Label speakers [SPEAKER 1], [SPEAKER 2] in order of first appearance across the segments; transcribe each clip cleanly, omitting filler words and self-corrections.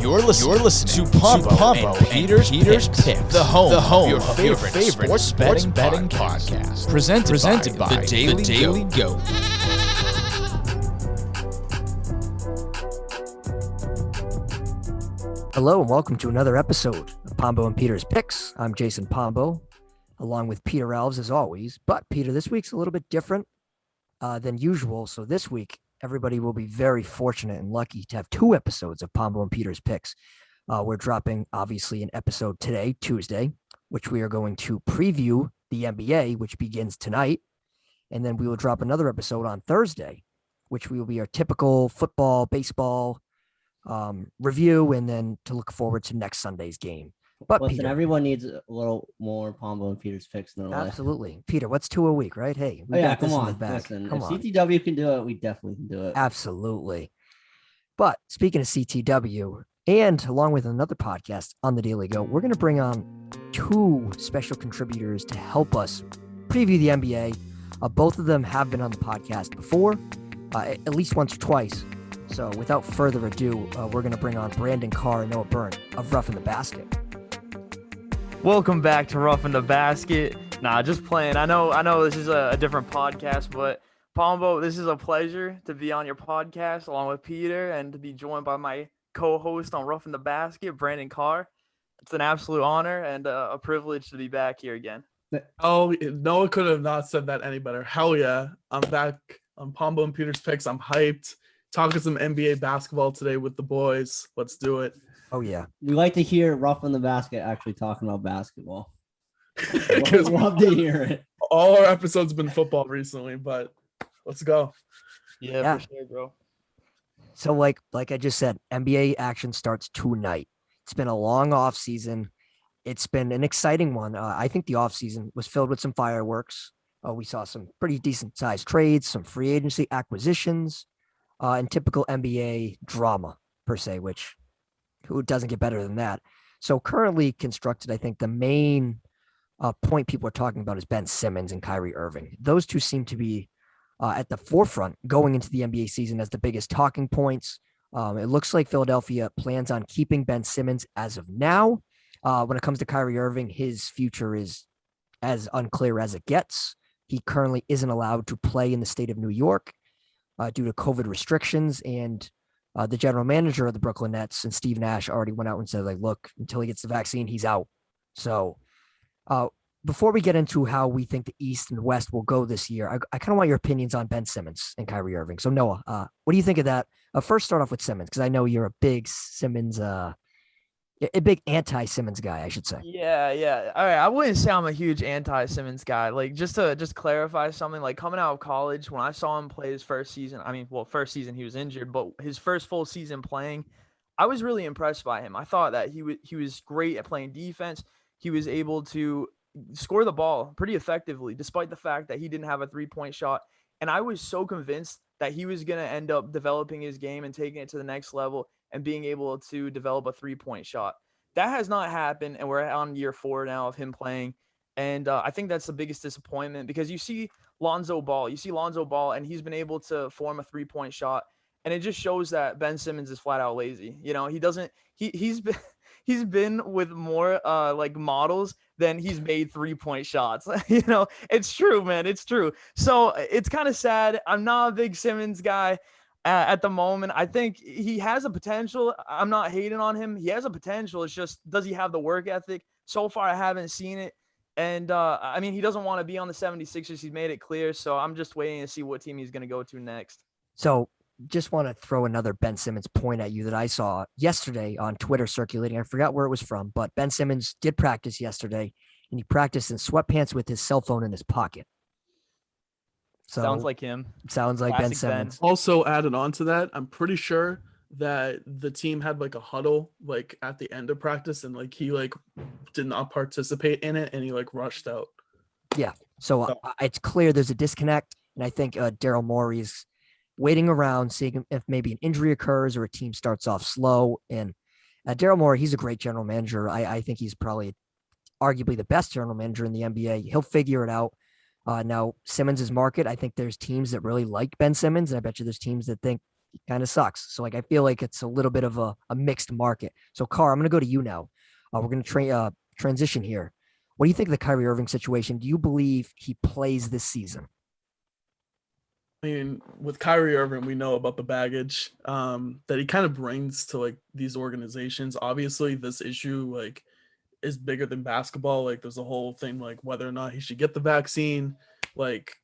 [SPEAKER 1] You're listening to Pombo and Peter's Picks, the home of your favorite sports betting podcast. Presented by the Daily Goat.
[SPEAKER 2] Hello and welcome to another episode of Pombo and Peter's Picks. I'm Jason Pombo, along with Peter Alves as always. But Peter, this week's a little bit different than usual. So this week, everybody will be very fortunate and lucky to have two episodes of Pombo and Peter's Picks. We're dropping, obviously, an episode today, Tuesday, which we are going to preview the NBA, which begins tonight. And then we will drop another episode on Thursday, which will be our typical football, baseball review, and then to look forward to next Sunday's game. But
[SPEAKER 3] Listen,
[SPEAKER 2] Peter,
[SPEAKER 3] everyone needs a little more Pombo and Peter's Picks in their life.
[SPEAKER 2] absolutely. Peter, what's 2 a week, right? Hey, we got
[SPEAKER 3] Come
[SPEAKER 2] this in
[SPEAKER 3] on.
[SPEAKER 2] the bag.
[SPEAKER 3] Listen,
[SPEAKER 2] Come
[SPEAKER 3] if
[SPEAKER 2] on.
[SPEAKER 3] CTW can do it, we definitely can do it.
[SPEAKER 2] Absolutely. But speaking of CTW, and along with another podcast on the Daily Go, we're going to bring on two special contributors to help us preview the NBA. Both of them have been on the podcast before, at least once or twice. So without further ado, we're going to bring on Brandon Carr and Noah Byrne of Rough in the Basket.
[SPEAKER 4] Welcome back to Rough in the Basket. Nah, just playing. I know this is a different podcast, but Pombo, this is a pleasure to be on your podcast along with Peter and to be joined by my co-host on Rough in the Basket, Brandon Carr. It's an absolute honor and a privilege to be back here again.
[SPEAKER 5] Oh, Noah could have not said that any better. Hell yeah. I'm back on Pombo and Peter's Picks. I'm hyped. Talking some NBA basketball today with the boys. Let's do it.
[SPEAKER 2] Oh, yeah.
[SPEAKER 3] We like to hear Rough in the Basket actually talking about basketball. We'd love to hear it.
[SPEAKER 5] All our episodes have been football recently, but let's go.
[SPEAKER 4] Yeah, for sure, bro.
[SPEAKER 2] So like I just said, NBA action starts tonight. It's been a long off season. It's been an exciting one. I think the off season was filled with some fireworks. We saw some pretty decent sized trades, some free agency acquisitions, and typical NBA drama per se, which who doesn't get better than that? So currently constructed, I think the main point people are talking about is Ben Simmons and Kyrie Irving. Those two seem to be at the forefront going into the NBA season as the biggest talking points. It looks like Philadelphia plans on keeping Ben Simmons as of now. When it comes to Kyrie Irving, his future is as unclear as it gets. He currently isn't allowed to play in the state of New York due to COVID restrictions. And the general manager of the Brooklyn Nets and Steve Nash already went out and said, like, look, until he gets the vaccine, he's out. So before we get into how we think the East and West will go this year, I kind of want your opinions on Ben Simmons and Kyrie Irving. So Noah, what do you think of that? First, start off with Simmons, because I know you're a big Simmons, a big anti-Simmons guy, I should say.
[SPEAKER 4] Yeah. All right, I wouldn't say I'm a huge anti-Simmons guy. Like, just to clarify something, like coming out of college, when I saw him play his first season, first season he was injured, but his first full season playing, I was really impressed by him. I thought that he was great at playing defense. He was able to score the ball pretty effectively, despite the fact that he didn't have a three-point shot. And I was so convinced that he was going to end up developing his game and taking it to the next level and being able to develop a three-point shot. That has not happened, and we're on year 4 now of him playing. And I think that's the biggest disappointment, because you see Lonzo Ball, and he's been able to form a three-point shot. And it just shows that Ben Simmons is flat out lazy. You know, he's been with more like models than he's made three-point shots. You know, it's true, man. It's true. So it's kind of sad. I'm not a big Simmons guy at the moment. I think he has a potential. I'm not hating on him. He has a potential. It's just, does he have the work ethic? So far, I haven't seen it. And he doesn't want to be on the 76ers. He's made it clear. So I'm just waiting to see what team he's going to go to next.
[SPEAKER 2] So just want to throw another Ben Simmons point at you that I saw yesterday on Twitter circulating. I forgot where it was from, but Ben Simmons did practice yesterday, and he practiced in sweatpants with his cell phone in his pocket. So
[SPEAKER 4] sounds like him.
[SPEAKER 2] Sounds like
[SPEAKER 4] Classic
[SPEAKER 2] Ben Simmons.
[SPEAKER 5] Also added on to that, I'm pretty sure that the team had like a huddle like at the end of practice, and like he like did not participate in it, and he like rushed out.
[SPEAKER 2] Yeah. So it's clear there's a disconnect, and I think Daryl Morey's waiting around, seeing if maybe an injury occurs or a team starts off slow. And Daryl Morey, he's a great general manager. I think he's probably arguably the best general manager in the NBA. He'll figure it out. Now, Simmons' market, I think there's teams that really like Ben Simmons, and I bet you there's teams that think he kind of sucks. So like I feel like it's a little bit of a mixed market. So Carr, I'm going to go to you now. We're going to transition here. What do you think of the Kyrie Irving situation? Do you believe he plays this season?
[SPEAKER 5] I mean, with Kyrie Irving, we know about the baggage that he kind of brings to like these organizations. Obviously, this issue like is bigger than basketball. Like, there's a whole thing like whether or not he should get the vaccine, like,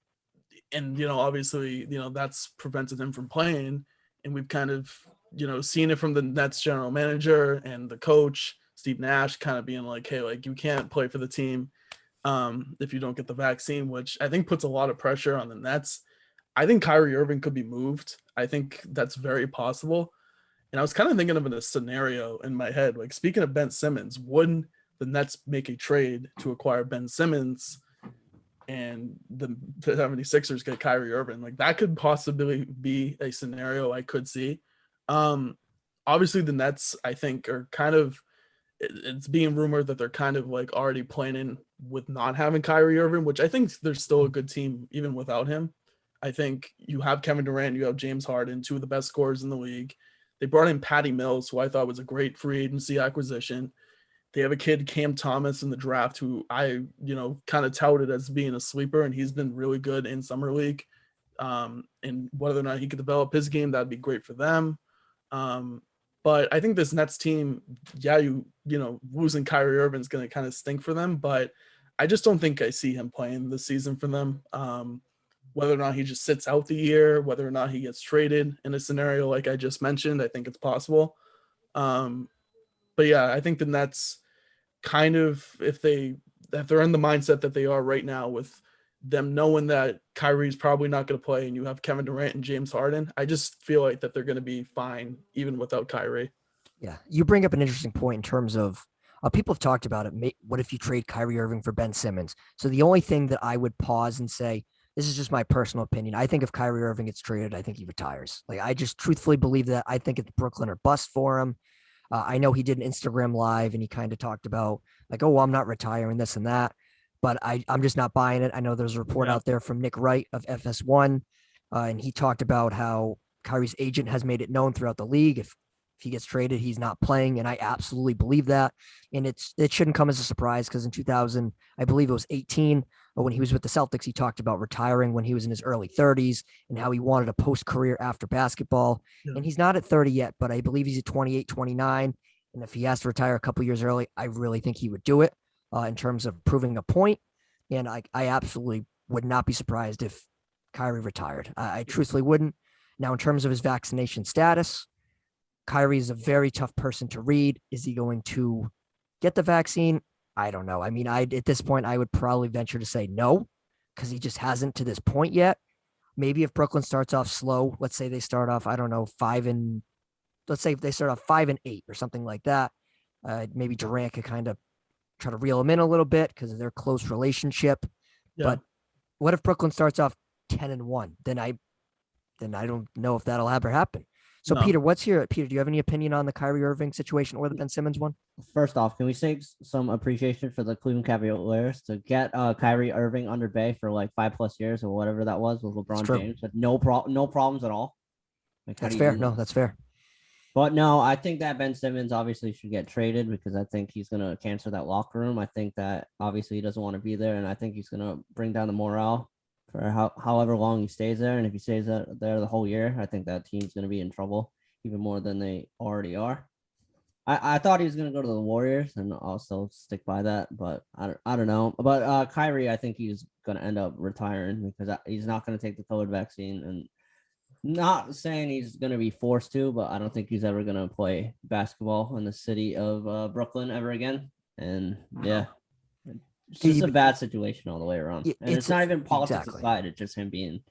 [SPEAKER 5] and obviously, that's prevented him from playing. And we've kind of seen it from the Nets general manager and the coach Steve Nash kind of being like, hey, like you can't play for the team if you don't get the vaccine, which I think puts a lot of pressure on the Nets. I think Kyrie Irving could be moved. I think that's very possible. And I was kind of thinking of a scenario in my head. Like, speaking of Ben Simmons, wouldn't the Nets make a trade to acquire Ben Simmons and the 76ers get Kyrie Irving? Like, that could possibly be a scenario I could see. Obviously, the Nets, I think, are kind of, it's being rumored that they're kind of like already planning with not having Kyrie Irving, which I think they're still a good team even without him. I think you have Kevin Durant, you have James Harden, two of the best scorers in the league. They brought in Patty Mills, who I thought was a great free agency acquisition. They have a kid, Cam Thomas, in the draft, who I, kind of touted as being a sleeper, and he's been really good in summer league. And whether or not he could develop his game, that'd be great for them. But I think this Nets team, losing Kyrie Irving is going to kind of stink for them, but I just don't think I see him playing this season for them. Whether or not he just sits out the year, whether or not he gets traded in a scenario like I just mentioned, I think it's possible. But yeah, I think the Nets kind of, if they're in the mindset that they are right now with them knowing that Kyrie's probably not going to play and you have Kevin Durant and James Harden, I just feel like that they're going to be fine even without Kyrie.
[SPEAKER 2] Yeah, you bring up an interesting point in terms of people have talked about it. What if you trade Kyrie Irving for Ben Simmons? So the only thing that I would pause and say, this is just my personal opinion. I think if Kyrie Irving gets traded, I think he retires. Like, I just truthfully believe that. I think it's Brooklyn or bust for him. I know he did an Instagram live and he kind of talked about like, oh, well, I'm not retiring, this and that, but I'm just not buying it. I know there's a report out there from Nick Wright of FS1, and he talked about how Kyrie's agent has made it known throughout the league. If he gets traded, he's not playing. And I absolutely believe that. And it shouldn't come as a surprise because in 2000, I believe it was 18, when he was with the Celtics, he talked about retiring when he was in his early 30s and how he wanted a post-career after basketball. Yeah. And he's not at 30 yet, but I believe he's at 28, 29. And if he has to retire a couple years early, I really think he would do it in terms of proving a point. And I absolutely would not be surprised if Kyrie retired. I truthfully wouldn't. Now, in terms of his vaccination status, Kyrie is a very tough person to read. Is he going to get the vaccine? I don't know. I mean, at this point, I would probably venture to say no, because he just hasn't to this point yet. Maybe if Brooklyn starts off slow, let's say they start off, I don't know, 5-8 or something like that. Maybe Durant could kind of try to reel him in a little bit because of their close relationship. Yeah. But what if Brooklyn starts off 10-1? Then I don't know if that'll ever happen. So no. Peter, do you have any opinion on the Kyrie Irving situation or the Ben Simmons one?
[SPEAKER 3] First off, can we say some appreciation for the Cleveland Cavaliers to get Kyrie Irving under bay for like 5+ years or whatever that was with LeBron James? With no problems at all. Like,
[SPEAKER 2] that's fair. No, that's fair.
[SPEAKER 3] But no, I think that Ben Simmons obviously should get traded because I think he's going to cancer that locker room. I think that obviously he doesn't want to be there, and I think he's going to bring down the morale for however long he stays there. And if he stays there the whole year, I think that team's going to be in trouble even more than they already are. I thought he was going to go to the Warriors, and I'll still stick by that, but I don't know. But Kyrie, I think he's going to end up retiring because he's not going to take the COVID vaccine, and not saying he's going to be forced to, but I don't think he's ever going to play basketball in the city of Brooklyn ever again. And yeah. It's just a bad situation all the way around. And it's not even politics aside. It's just him being.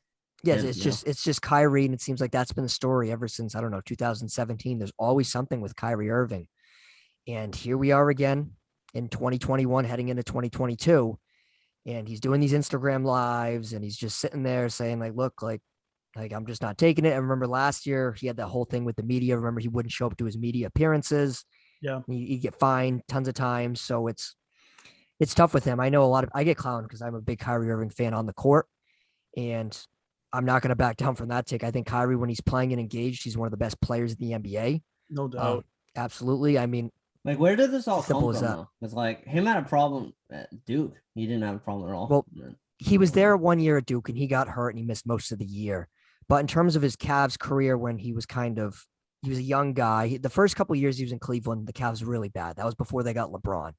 [SPEAKER 2] Yes, it's just Kyrie. And it seems like that's been the story ever since, I don't know, 2017. There's always something with Kyrie Irving. And here we are again in 2021, heading into 2022. And he's doing these Instagram lives and he's just sitting there saying like, look, like I'm just not taking it. I remember last year he had that whole thing with the media. Remember, he wouldn't show up to his media appearances. Yeah. He'd get fined tons of times. So it's tough with him. I know I get clowned because I'm a big Kyrie Irving fan on the court. And I'm not going to back down from that take. I think Kyrie, when he's playing and engaged, he's one of the best players in the NBA.
[SPEAKER 5] No doubt.
[SPEAKER 2] Absolutely. I mean,
[SPEAKER 3] Like, where did this all come
[SPEAKER 2] simple as
[SPEAKER 3] from,
[SPEAKER 2] that.
[SPEAKER 3] though? It's like him had a problem at Duke. He didn't have a problem at all.
[SPEAKER 2] Well, he was there 1 year at Duke and he got hurt and he missed most of the year. But in terms of his Cavs career, when he was he was a young guy, the first couple of years he was in Cleveland, the Cavs were really bad. That was before they got LeBron.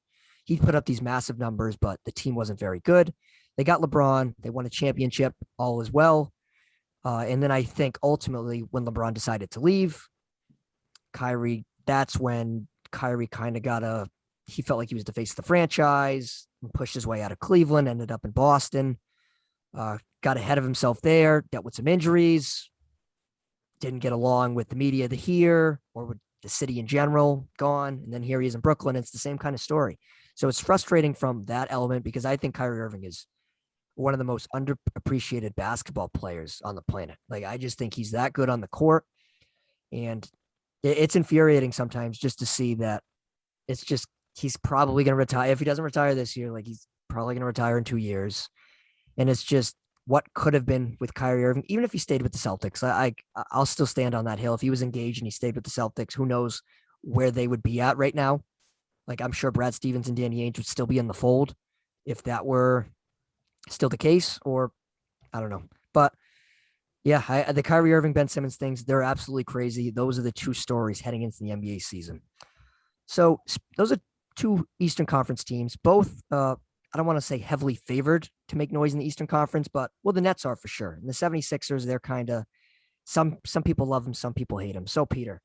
[SPEAKER 2] He put up these massive numbers, but the team wasn't very good. They got LeBron. They won a championship, all as well. And then I think ultimately when LeBron decided to leave, that's when Kyrie kind of he felt like he was the face of the franchise and pushed his way out of Cleveland, ended up in Boston, got ahead of himself there, dealt with some injuries, didn't get along with the media here or with the city in general, gone. And then here he is in Brooklyn. It's the same kind of story. So it's frustrating from that element because I think Kyrie Irving is one of the most underappreciated basketball players on the planet. Like, I just think he's that good on the court. And it's infuriating sometimes just to see that he's probably going to retire. If he doesn't retire this year, like, he's probably going to retire in 2 years. And it's just what could have been with Kyrie Irving, even if he stayed with the Celtics. I'll still stand on that hill. If he was engaged and he stayed with the Celtics, who knows where they would be at right now. Like, I'm sure Brad Stevens and Danny Ainge would still be in the fold if that were still the case, or I don't know. But yeah, the Kyrie Irving, Ben Simmons things, they're absolutely crazy. Those are the two stories heading into the NBA season. So those are two Eastern Conference teams, both, I don't want to say heavily favored to make noise in the Eastern Conference, but, well, the Nets are for sure. And the 76ers, they're kind of, some people love them, some people hate them. So, Peter,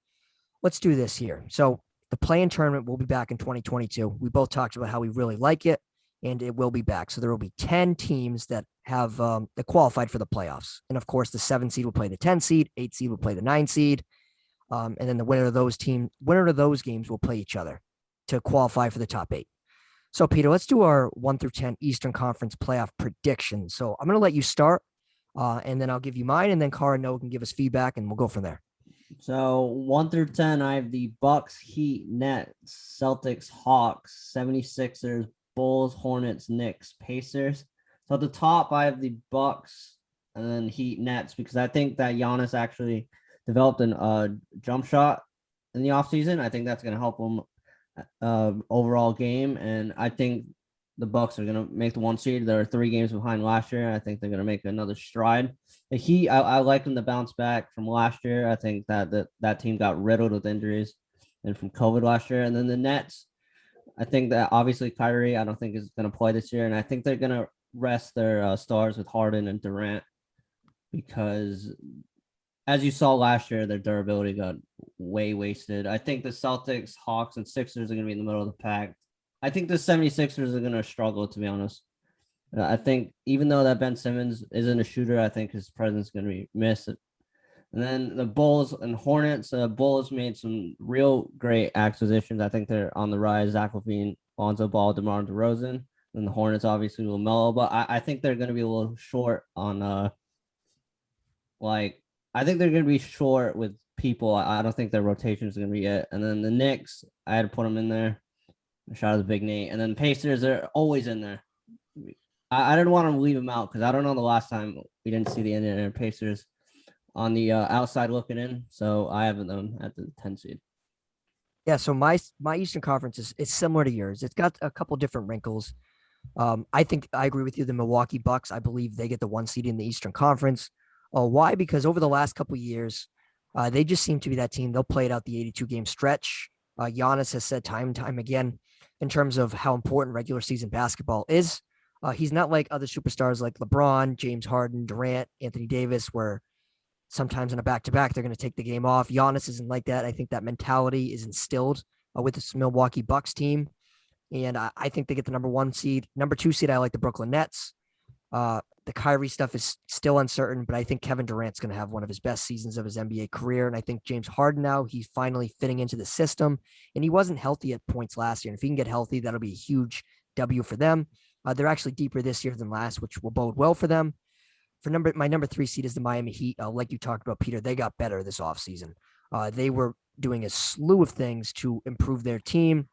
[SPEAKER 2] let's do this here. So the play-in tournament will be back in 2022. We both talked about how we really like it, and it will be back. So there will be 10 teams that have that qualified for the playoffs. And of course, the 7 seed will play the 10 seed, 8 seed will play the 9 seed. And then the winner of those games will play each other to qualify for the top 8. So, Peter, let's do our 1 through 10 Eastern Conference playoff predictions. So I'm going to let you start, and then I'll give you mine, and then Cara Noah can give us feedback, and we'll go from there.
[SPEAKER 3] So 1 through 10, I have the Bucks, Heat, Nets, Celtics, Hawks, 76ers, Bulls, Hornets, Knicks, Pacers. So at the top, I have the Bucks and then Heat, Nets, because I think that Giannis actually developed a jump shot in the offseason. I think that's going to help him overall game. And I think the Bucks are going to make the 1 seed. They're 3 games behind last year. I think they're going to make another stride. The Heat, I like them to bounce back from last year. I think that team got riddled with injuries and from COVID last year. And then the Nets, I think that obviously Kyrie, I don't think is going to play this year. And I think they're going to rest their stars with Harden and Durant because, as you saw last year, their durability got way wasted. I think the Celtics, Hawks, and Sixers are going to be in the middle of the pack. I think the 76ers are going to struggle, to be honest. I think even though that Ben Simmons isn't a shooter, I think his presence is going to be missed. And then the Bulls and Hornets. Bulls made some real great acquisitions. I think they're on the rise. Zach LaVine, Lonzo Ball, DeMar DeRozan. And the Hornets obviously will mellow. But I think they're going to be a little short on I think they're going to be short with people. I don't think their rotation is going to be it. And then the Knicks, I had to put them in there. Shout out to Big Nate. And then the Pacers are always in there. I didn't want to leave them out because I don't know the last time we didn't see the Indiana Pacers on the outside looking in. So I have them at the 10 seed.
[SPEAKER 2] Yeah, so my Eastern Conference is similar to yours. It's got a couple different wrinkles. I think I agree with you. The Milwaukee Bucks, I believe they get the 1 seed in the Eastern Conference. Why? Because over the last couple of years, they just seem to be that team. They'll play it out the 82-game stretch. Giannis has said time and time again in terms of how important regular season basketball is. He's not like other superstars like LeBron, James Harden, Durant, Anthony Davis, where sometimes in a back-to-back, they're going to take the game off. Giannis isn't like that. I think that mentality is instilled with this Milwaukee Bucks team. And I think they get the number 1 seed. Number 2 seed, I like the Brooklyn Nets. The Kyrie stuff is still uncertain, but I think Kevin Durant's going to have one of his best seasons of his NBA career. And I think James Harden now, he's finally fitting into the system. And he wasn't healthy at points last year. And if he can get healthy, that'll be a huge W for them. They're actually deeper this year than last, which will bode well for them. My number 3 seed is the Miami Heat. Like you talked about, Peter, they got better this offseason. They were doing a slew of things to improve their team.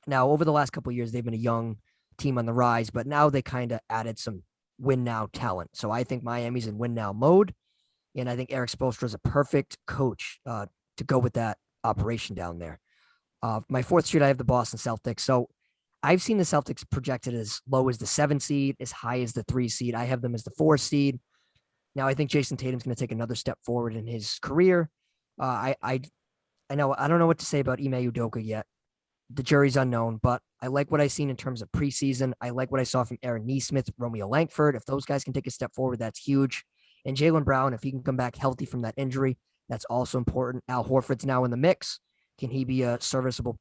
[SPEAKER 2] Now, over the last couple of years, they've been a young team on the rise, but now they kind of added some win now talent. So I think Miami's in win now mode. And I think Eric Spoelstra is a perfect coach to go with that operation down there. My fourth seed, I have the Boston Celtics. So I've seen the Celtics projected as low as the 7 seed, as high as the 3 seed. I have them as the 4 seed. Now I think Jason Tatum's going to take another step forward in his career. I know I don't know what to say about Ime Udoka yet. The jury's unknown, but I like what I've seen in terms of preseason. I like what I saw from Aaron Nesmith, Romeo Langford. If those guys can take a step forward, that's huge. And Jaylen Brown, if he can come back healthy from that injury, that's also important. Al Horford's now in the mix. Can he be a serviceable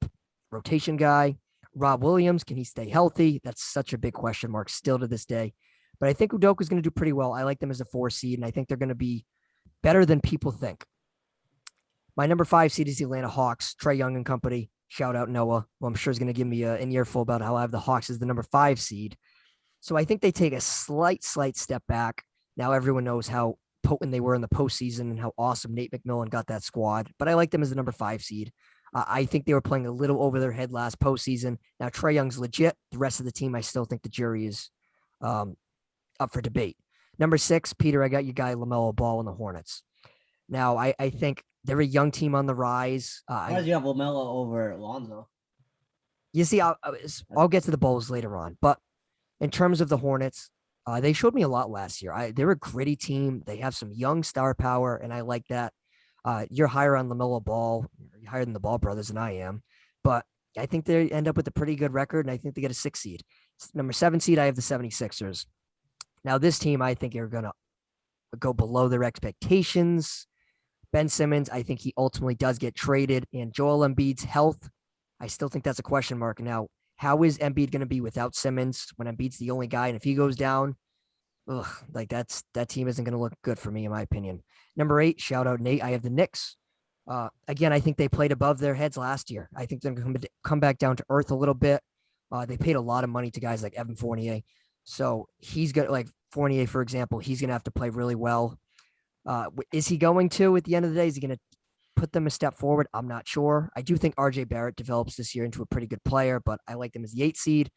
[SPEAKER 2] rotation guy? Rob Williams, can he stay healthy? That's such a big question mark still to this day. But I think Udoka is going to do pretty well. I like them as a 4 seed, and I think they're going to be better than people think. My number 5 seed is the Atlanta Hawks, Trae Young and company. Shout out Noah, who I'm sure is going to give me an earful about how I have the Hawks as the number 5 seed. So I think they take a slight step back. Now everyone knows how potent they were in the postseason and how awesome Nate McMillan got that squad. But I like them as the number 5 seed. I think they were playing a little over their head last postseason. Now Trae Young's legit. The rest of the team, I still think the jury is up for debate. Number 6, Peter, I got your guy LaMelo Ball and the Hornets. Now I think they're a young team on the rise.
[SPEAKER 3] Why do you have LaMelo over Lonzo?
[SPEAKER 2] You see, I'll get to the Bulls later on. But in terms of the Hornets, they showed me a lot last year. They're a gritty team. They have some young star power, and I like that. You're higher on LaMelo Ball. You're higher than the Ball brothers than I am. But I think they end up with a pretty good record, and I think they get a 6 seed. Number 7 seed, I have the 76ers. Now, this team, I think, are going to go below their expectations. Ben Simmons, I think he ultimately does get traded. And Joel Embiid's health, I still think that's a question mark. Now, how is Embiid going to be without Simmons when Embiid's the only guy? And if he goes down, that team isn't going to look good for me, in my opinion. Number 8, shout out Nate. I have the Knicks. Again, I think they played above their heads last year. I think they're going to come back down to earth a little bit. They paid a lot of money to guys like Evan Fournier. So he's got, like Fournier, for example, he's going to have to play really well. Is he going to, at the end of the day, is he going to put them a step forward? I'm not sure. I do think RJ Barrett develops this year into a pretty good player, but I like them as the 8 seed.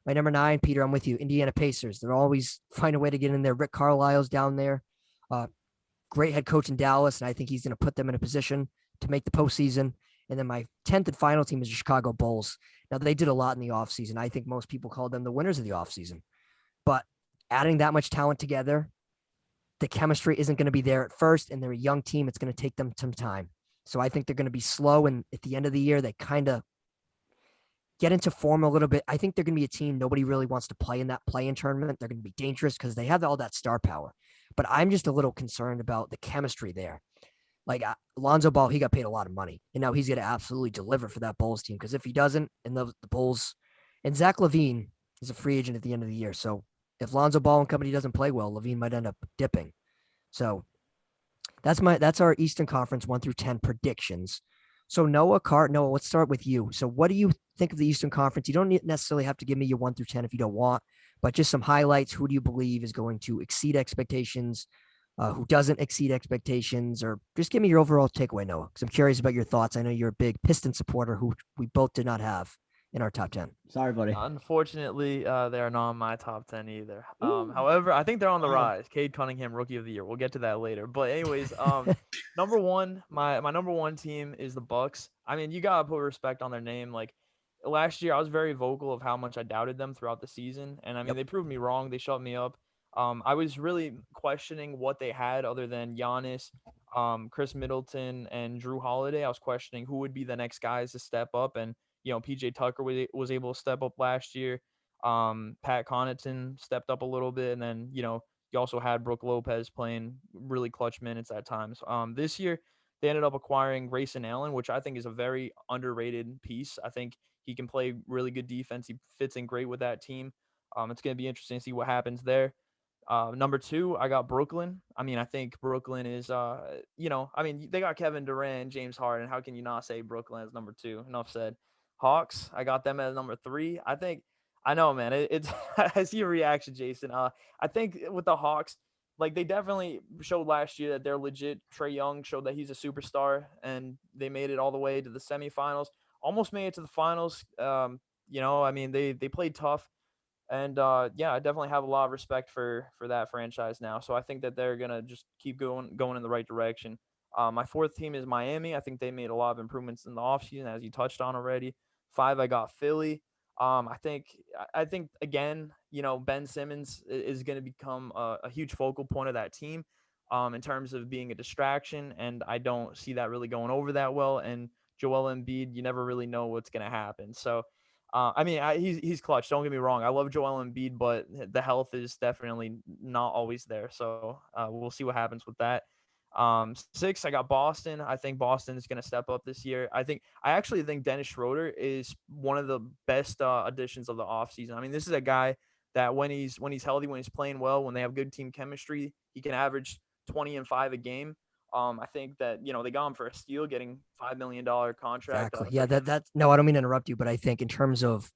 [SPEAKER 2] My number 9, Peter, I'm with you. Indiana Pacers. They're always find a way to get in there. Rick Carlisle's down there. Great head coach in Dallas, and I think he's going to put them in a position to make the postseason. And then my 10th and final team is the Chicago Bulls. Now, they did a lot in the offseason. I think most people call them the winners of the offseason. But adding that much talent together, the chemistry isn't going to be there at first, and they're a young team. It's going to take them some time. So I think they're going to be slow, and at the end of the year, they kind of get into form a little bit. I think they're going to be a team nobody really wants to play in that play-in tournament. They're going to be dangerous because they have all that star power. But I'm just a little concerned about the chemistry there. Like Lonzo Ball, he got paid a lot of money, and now he's going to absolutely deliver for that Bulls team, because if he doesn't, and the Bulls, and Zach LaVine is a free agent at the end of the year, so if Lonzo Ball and company doesn't play well, LaVine might end up dipping. So that's our Eastern Conference 1 through 10 predictions. So Noah, let's start with you. So what do you think of the Eastern Conference? You don't necessarily have to give me your 1 through 10 if you don't want, but just some highlights. Who do you believe is going to exceed expectations? Who doesn't exceed expectations? Or just give me your overall takeaway, Noah, because I'm curious about your thoughts. I know you're a big Pistons supporter who we both did not have in our top 10.
[SPEAKER 3] Sorry, buddy.
[SPEAKER 4] Unfortunately, they are not in my top 10 either. However, I think they're on the rise. Cade Cunningham, Rookie of the Year. We'll get to that later. But anyways, number 1, my number 1 team is the Bucks. I mean, you gotta put respect on their name. Like last year, I was very vocal of how much I doubted them throughout the season, and I mean, they proved me wrong. They shut me up. I was really questioning what they had other than Giannis, Chris Middleton, and Drew Holiday. I was questioning who would be the next guys to step up, and PJ Tucker was able to step up last year. Pat Connaughton stepped up a little bit, and then you also had Brook Lopez playing really clutch minutes at times. This year they ended up acquiring Grayson Allen, which I think is a very underrated piece. I think he can play really good defense. He fits in great with that team. It's going to be interesting to see what happens there. Number 2, I got Brooklyn. I mean, I think Brooklyn is, they got Kevin Durant, James Harden. How can you not say Brooklyn as number 2? Enough said. Hawks, I got them as number 3. I know, man. It's I see your reaction, Jason. I think with the Hawks, like they definitely showed last year that they're legit. Trae Young showed that he's a superstar, and they made it all the way to the semifinals. Almost made it to the finals. They played tough. And yeah, I definitely have a lot of respect for that franchise now. So I think that they're gonna just keep going in the right direction. My fourth team is Miami. I think they made a lot of improvements in the offseason, as you touched on already. Five, I got Philly. I think again, Ben Simmons is going to become a huge focal point of that team, in terms of being a distraction, and I don't see that really going over that well. And Joel Embiid, you never really know what's going to happen. So, he's clutch. Don't get me wrong. I love Joel Embiid, but the health is definitely not always there. So we'll see what happens with that. Six, I got Boston. I think Boston is going to step up this year. I actually think Dennis Schroeder is one of the best additions of the offseason. I mean, this is a guy that when he's healthy, when he's playing well, when they have good team chemistry, he can average 20 and 5 a game. I think that they got him for a steal, getting $5 million contract.
[SPEAKER 2] Exactly. Yeah, that's no, I don't mean to interrupt you, but I think in terms of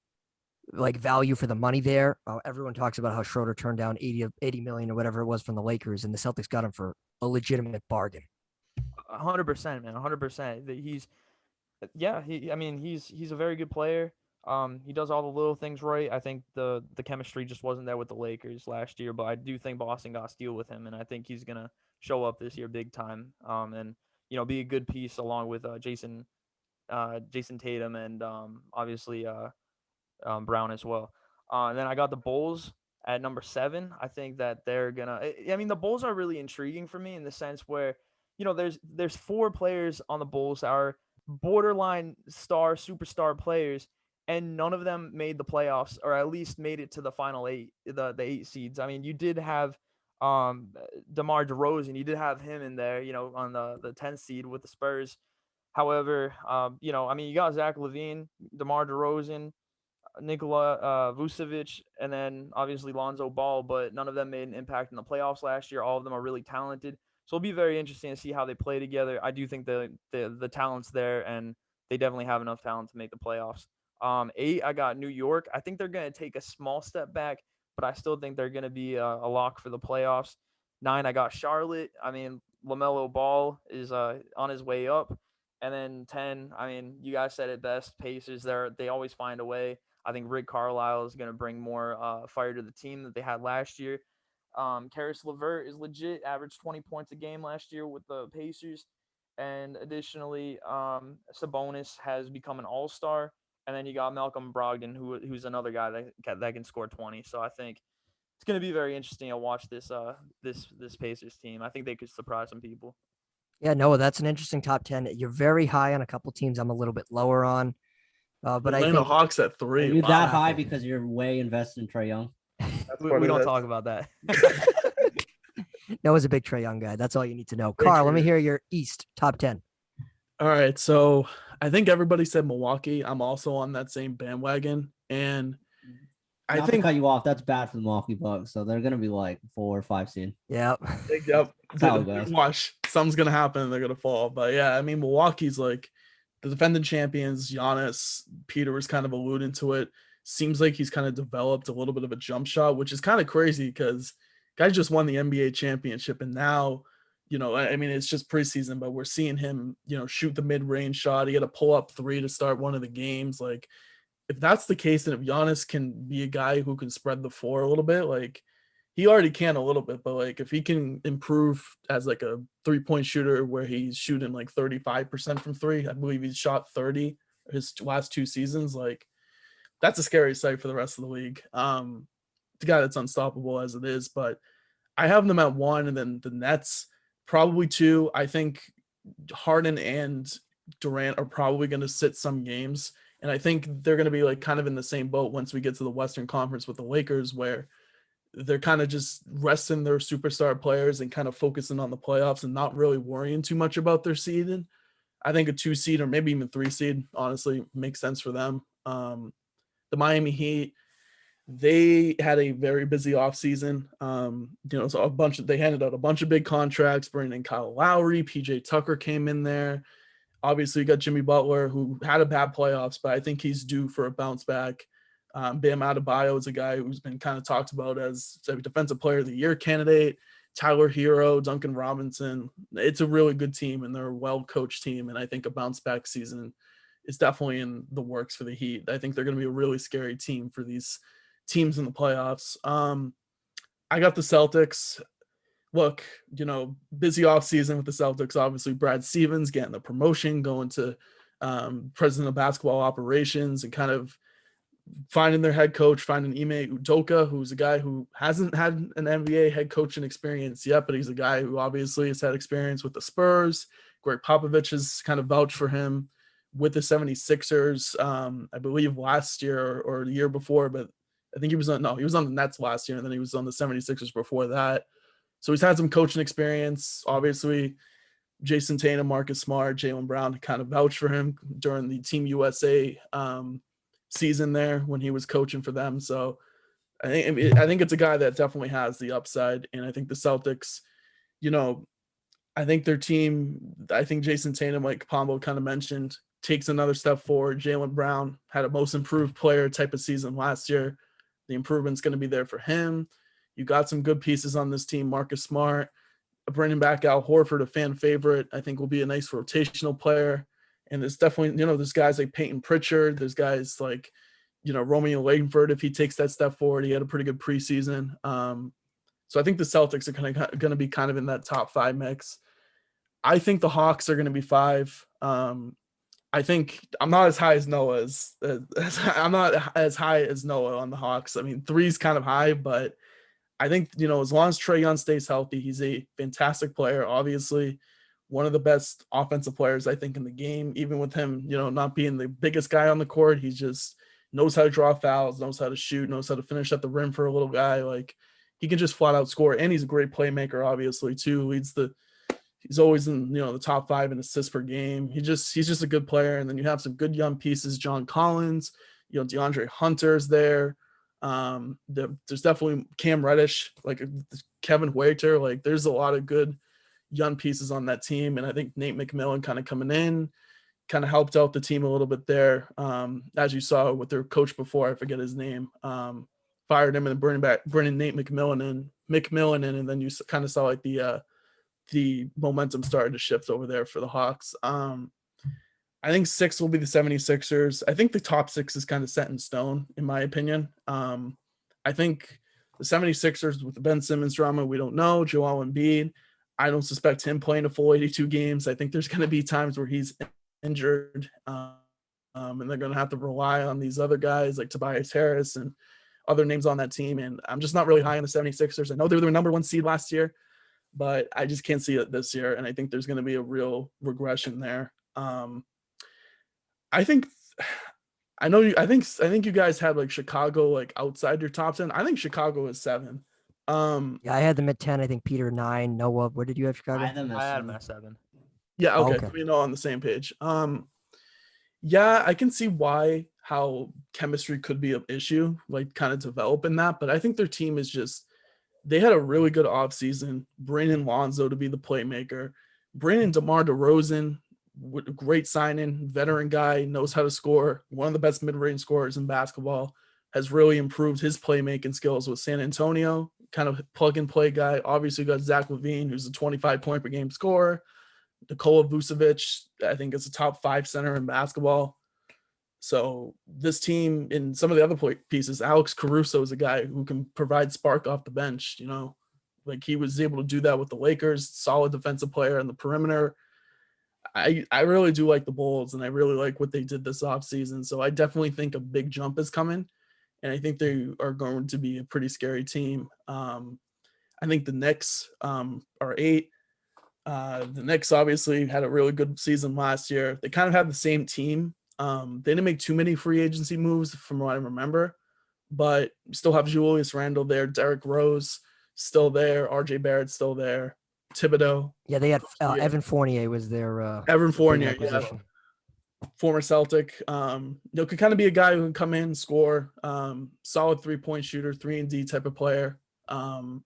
[SPEAKER 2] like value for the money there, everyone talks about how Schroeder turned down 80 million or whatever it was from the Lakers, and the Celtics got him for a legitimate bargain.
[SPEAKER 4] 100%, man, 100%. He's a very good player. He does all the little things right. I think the chemistry just wasn't there with the Lakers last year, but I do think Boston got a steal with him, and I think he's gonna show up this year big time. And be a good piece along with Jason Tatum, and obviously Brown as well. And then I got the Bulls at number 7. I think that they're gonna. I mean, the Bulls are really intriguing for me in the sense where there's 4 players on the Bulls that are borderline superstar players, and none of them made the playoffs, or at least made it to the final 8, the 8 seeds. I mean, you did have DeMar DeRozan, you did have him in there, on the 10th seed with the Spurs. However, you got Zach LaVine, DeMar DeRozan, Nikola Vucevic, and then obviously Lonzo Ball, but none of them made an impact in the playoffs last year. All of them are really talented. So it'll be very interesting to see how they play together. I do think the talent's there, and they definitely have enough talent to make the playoffs. 8, I got New York. I think they're going to take a small step back, but I still think they're going to be a lock for the playoffs. 9, I got Charlotte. I mean, LaMelo Ball is on his way up. And then 10, I mean, you guys said it best. Pacers, they always find a way. I think Rick Carlisle is going to bring more fire to the team that they had last year. Karis LeVert is legit, averaged 20 points a game last year with the Pacers. And additionally, Sabonis has become an all-star. And then you got Malcolm Brogdon, who's another guy that can score 20. So I think it's going to be very interesting to watch this Pacers team. I think they could surprise some people.
[SPEAKER 2] Yeah, Noah, that's an interesting top 10. You're very high on a couple teams I'm a little bit lower on. But
[SPEAKER 5] Atlanta
[SPEAKER 2] I think
[SPEAKER 5] Hawks at 3.
[SPEAKER 3] Are you
[SPEAKER 5] Wow.
[SPEAKER 3] that high because you're way invested in Trae Young?
[SPEAKER 4] We don't talk about that.
[SPEAKER 2] Noah's a big Trae Young guy. That's all you need to know. Carl, let me hear your East top 10.
[SPEAKER 5] All right, so I think everybody said Milwaukee. I'm also on that same bandwagon, and I think
[SPEAKER 3] to cut you off, that's bad for the Milwaukee Bucks. So they're gonna be like 4 or 5 seed.
[SPEAKER 2] Yep.
[SPEAKER 5] Yep.
[SPEAKER 3] How it goes.
[SPEAKER 5] Watch, something's gonna happen. And they're gonna fall. But yeah, I mean, Milwaukee's like the defending champions. Giannis, Peter was kind of alluding to it. Seems like he's kind of developed a little bit of a jump shot, which is kind of crazy because guy just won the NBA championship, and now, I mean, it's just preseason, but we're seeing him, shoot the mid-range shot. He had a pull-up 3 to start one of the games. Like, if that's the case, and if Giannis can be a guy who can spread the floor a little bit, like he already can a little bit, but like if he can improve as like a 3-point shooter where he's shooting like 35% from 3, I believe he's shot 30 his last 2 seasons. Like, that's a scary sight for the rest of the league. The guy that's unstoppable as it is, but I have them at 1, and then the Nets probably 2. I think Harden and Durant are probably going to sit some games, and I think they're going to be like kind of in the same boat once we get to the Western Conference with the Lakers, where they're kind of just resting their superstar players and kind of focusing on the playoffs and not really worrying too much about their seeding. I think a 2 seed or maybe even 3 seed honestly makes sense for them. The Miami Heat, they had a very busy offseason. So they handed out a bunch of big contracts, bringing in Kyle Lowry, PJ Tucker came in there. Obviously, you got Jimmy Butler, who had a bad playoffs, but I think he's due for a bounce back. Bam Adebayo is a guy who's been kind of talked about as a defensive player of the year candidate. Tyler Hero, Duncan Robinson. It's a really good team, and they're a well-coached team, and I think a bounce back season is definitely in the works for the Heat. I think they're going to be a really scary team for these teams in the playoffs. I got the Celtics. Look, busy off season with the Celtics. Obviously, Brad Stevens getting the promotion, going to president of basketball operations, and kind of finding their head coach, finding Ime Udoka, who's a guy who hasn't had an NBA head coaching experience yet, but he's a guy who obviously has had experience with the Spurs. Greg Popovich has kind of vouched for him with the 76ers, I believe last year or the year before, but I think he was on the Nets last year, and then he was on the 76ers before that. So he's had some coaching experience. Obviously, Jason Tatum, Marcus Smart, Jaylen Brown kind of vouched for him during the Team USA season there when he was coaching for them. So I think it's a guy that definitely has the upside. And I think the Celtics, I think their team, I think Jason Tatum, like Pombo kind of mentioned, takes another step forward. Jaylen Brown had a most improved player type of season last year. The improvement's going to be there for him. You got some good pieces on this team. Marcus Smart, bringing back Al Horford, a fan favorite, I think will be a nice rotational player. And there's definitely, there's guys like Peyton Pritchard. There's guys like, Romeo Langford, if he takes that step forward. He had a pretty good preseason. So I think the Celtics are going to be kind of in that top 5 mix. I think the Hawks are going to be 5. I think I'm not as high as Noah I'm not as high as Noah on the Hawks. I mean, 3 is kind of high, but I think, as long as Trae Young stays healthy, he's a fantastic player. Obviously, one of the best offensive players, I think, in the game. Even with him, not being the biggest guy on the court, he just knows how to draw fouls, knows how to shoot, knows how to finish at the rim for a little guy. Like, he can just flat out score, and he's a great playmaker, obviously, too. He's always in, the top 5 in assists per game. He's just a good player. And then you have some good young pieces, John Collins, DeAndre Hunter's there. There's definitely Cam Reddish, like Kevin Huerter. Like, there's a lot of good young pieces on that team. And I think Nate McMillan kind of coming in kind of helped out the team a little bit there. As you saw with their coach before, I forget his name, fired him and bringing Nate McMillan in. And then you kind of saw like the momentum started to shift over there for the Hawks. I think 6 will be the 76ers. I think the top 6 is kind of set in stone, in my opinion. I think the 76ers with the Ben Simmons drama, we don't know. Joel Embiid, I don't suspect him playing a full 82 games. I think there's going to be times where he's injured, and they're going to have to rely on these other guys like Tobias Harris and other names on that team. And I'm just not really high on the 76ers. I know they were the number 1 seed last year, but I just can't see it this year. And I think there's going to be a real regression there. I think you guys had like Chicago like outside your top 10. I think Chicago is 7.
[SPEAKER 2] Yeah, I had them at 10. I think Peter 9. Noah, where did you have Chicago?
[SPEAKER 4] I had them at 7.
[SPEAKER 5] Yeah, okay.
[SPEAKER 2] Okay.
[SPEAKER 5] We're all on the same page. Yeah, I can see how chemistry could be an issue, like kind of developing that. But I think their team is they had a really good offseason. Bringing Lonzo to be the playmaker. Bringing DeMar DeRozan, great signing, veteran guy, knows how to score. One of the best mid-range scorers in basketball. Has really improved his playmaking skills with San Antonio. Kind of plug-and-play guy. Obviously, you got Zach LaVine, who's a 25-point-per-game scorer. Nikola Vucevic, I think, is a top 5 center in basketball. So this team, in some of the other pieces, Alex Caruso is a guy who can provide spark off the bench. Like he was able to do that with the Lakers. Solid defensive player on the perimeter. I really do like the Bulls, and I really like what they did this offseason. So I definitely think a big jump is coming, and I think they are going to be a pretty scary team. I think the Knicks are 8. The Knicks obviously had a really good season last year. They kind of have the same team. They didn't make too many free agency moves from what I remember, but you still have Julius Randle there, Derrick Rose still there, RJ Barrett still there, Thibodeau.
[SPEAKER 2] Yeah, they had Evan Fournier was their
[SPEAKER 5] Evan Fournier,
[SPEAKER 2] acquisition.
[SPEAKER 5] Former Celtic. Could kind of be a guy who can come in, score, solid 3-point shooter, 3-and-D type of player. So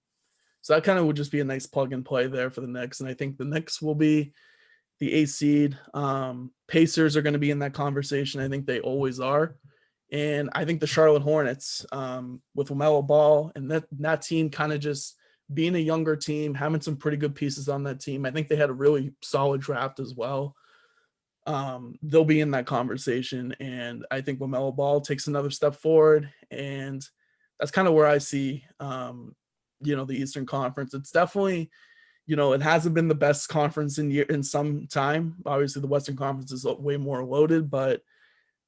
[SPEAKER 5] that kind of would just be a nice plug and play there for the Knicks. And I think the Knicks will be the 8th seed. Pacers are going to be in that conversation. I think they always are. And I think the Charlotte Hornets with LaMelo Ball and that team kind of just being a younger team, having some pretty good pieces on that team. I think they had a really solid draft as well. They'll be in that conversation. And I think LaMelo Ball takes another step forward. And that's kind of where I see, the Eastern Conference. It's definitely, it hasn't been the best conference in some time. Obviously, the Western Conference is way more loaded, but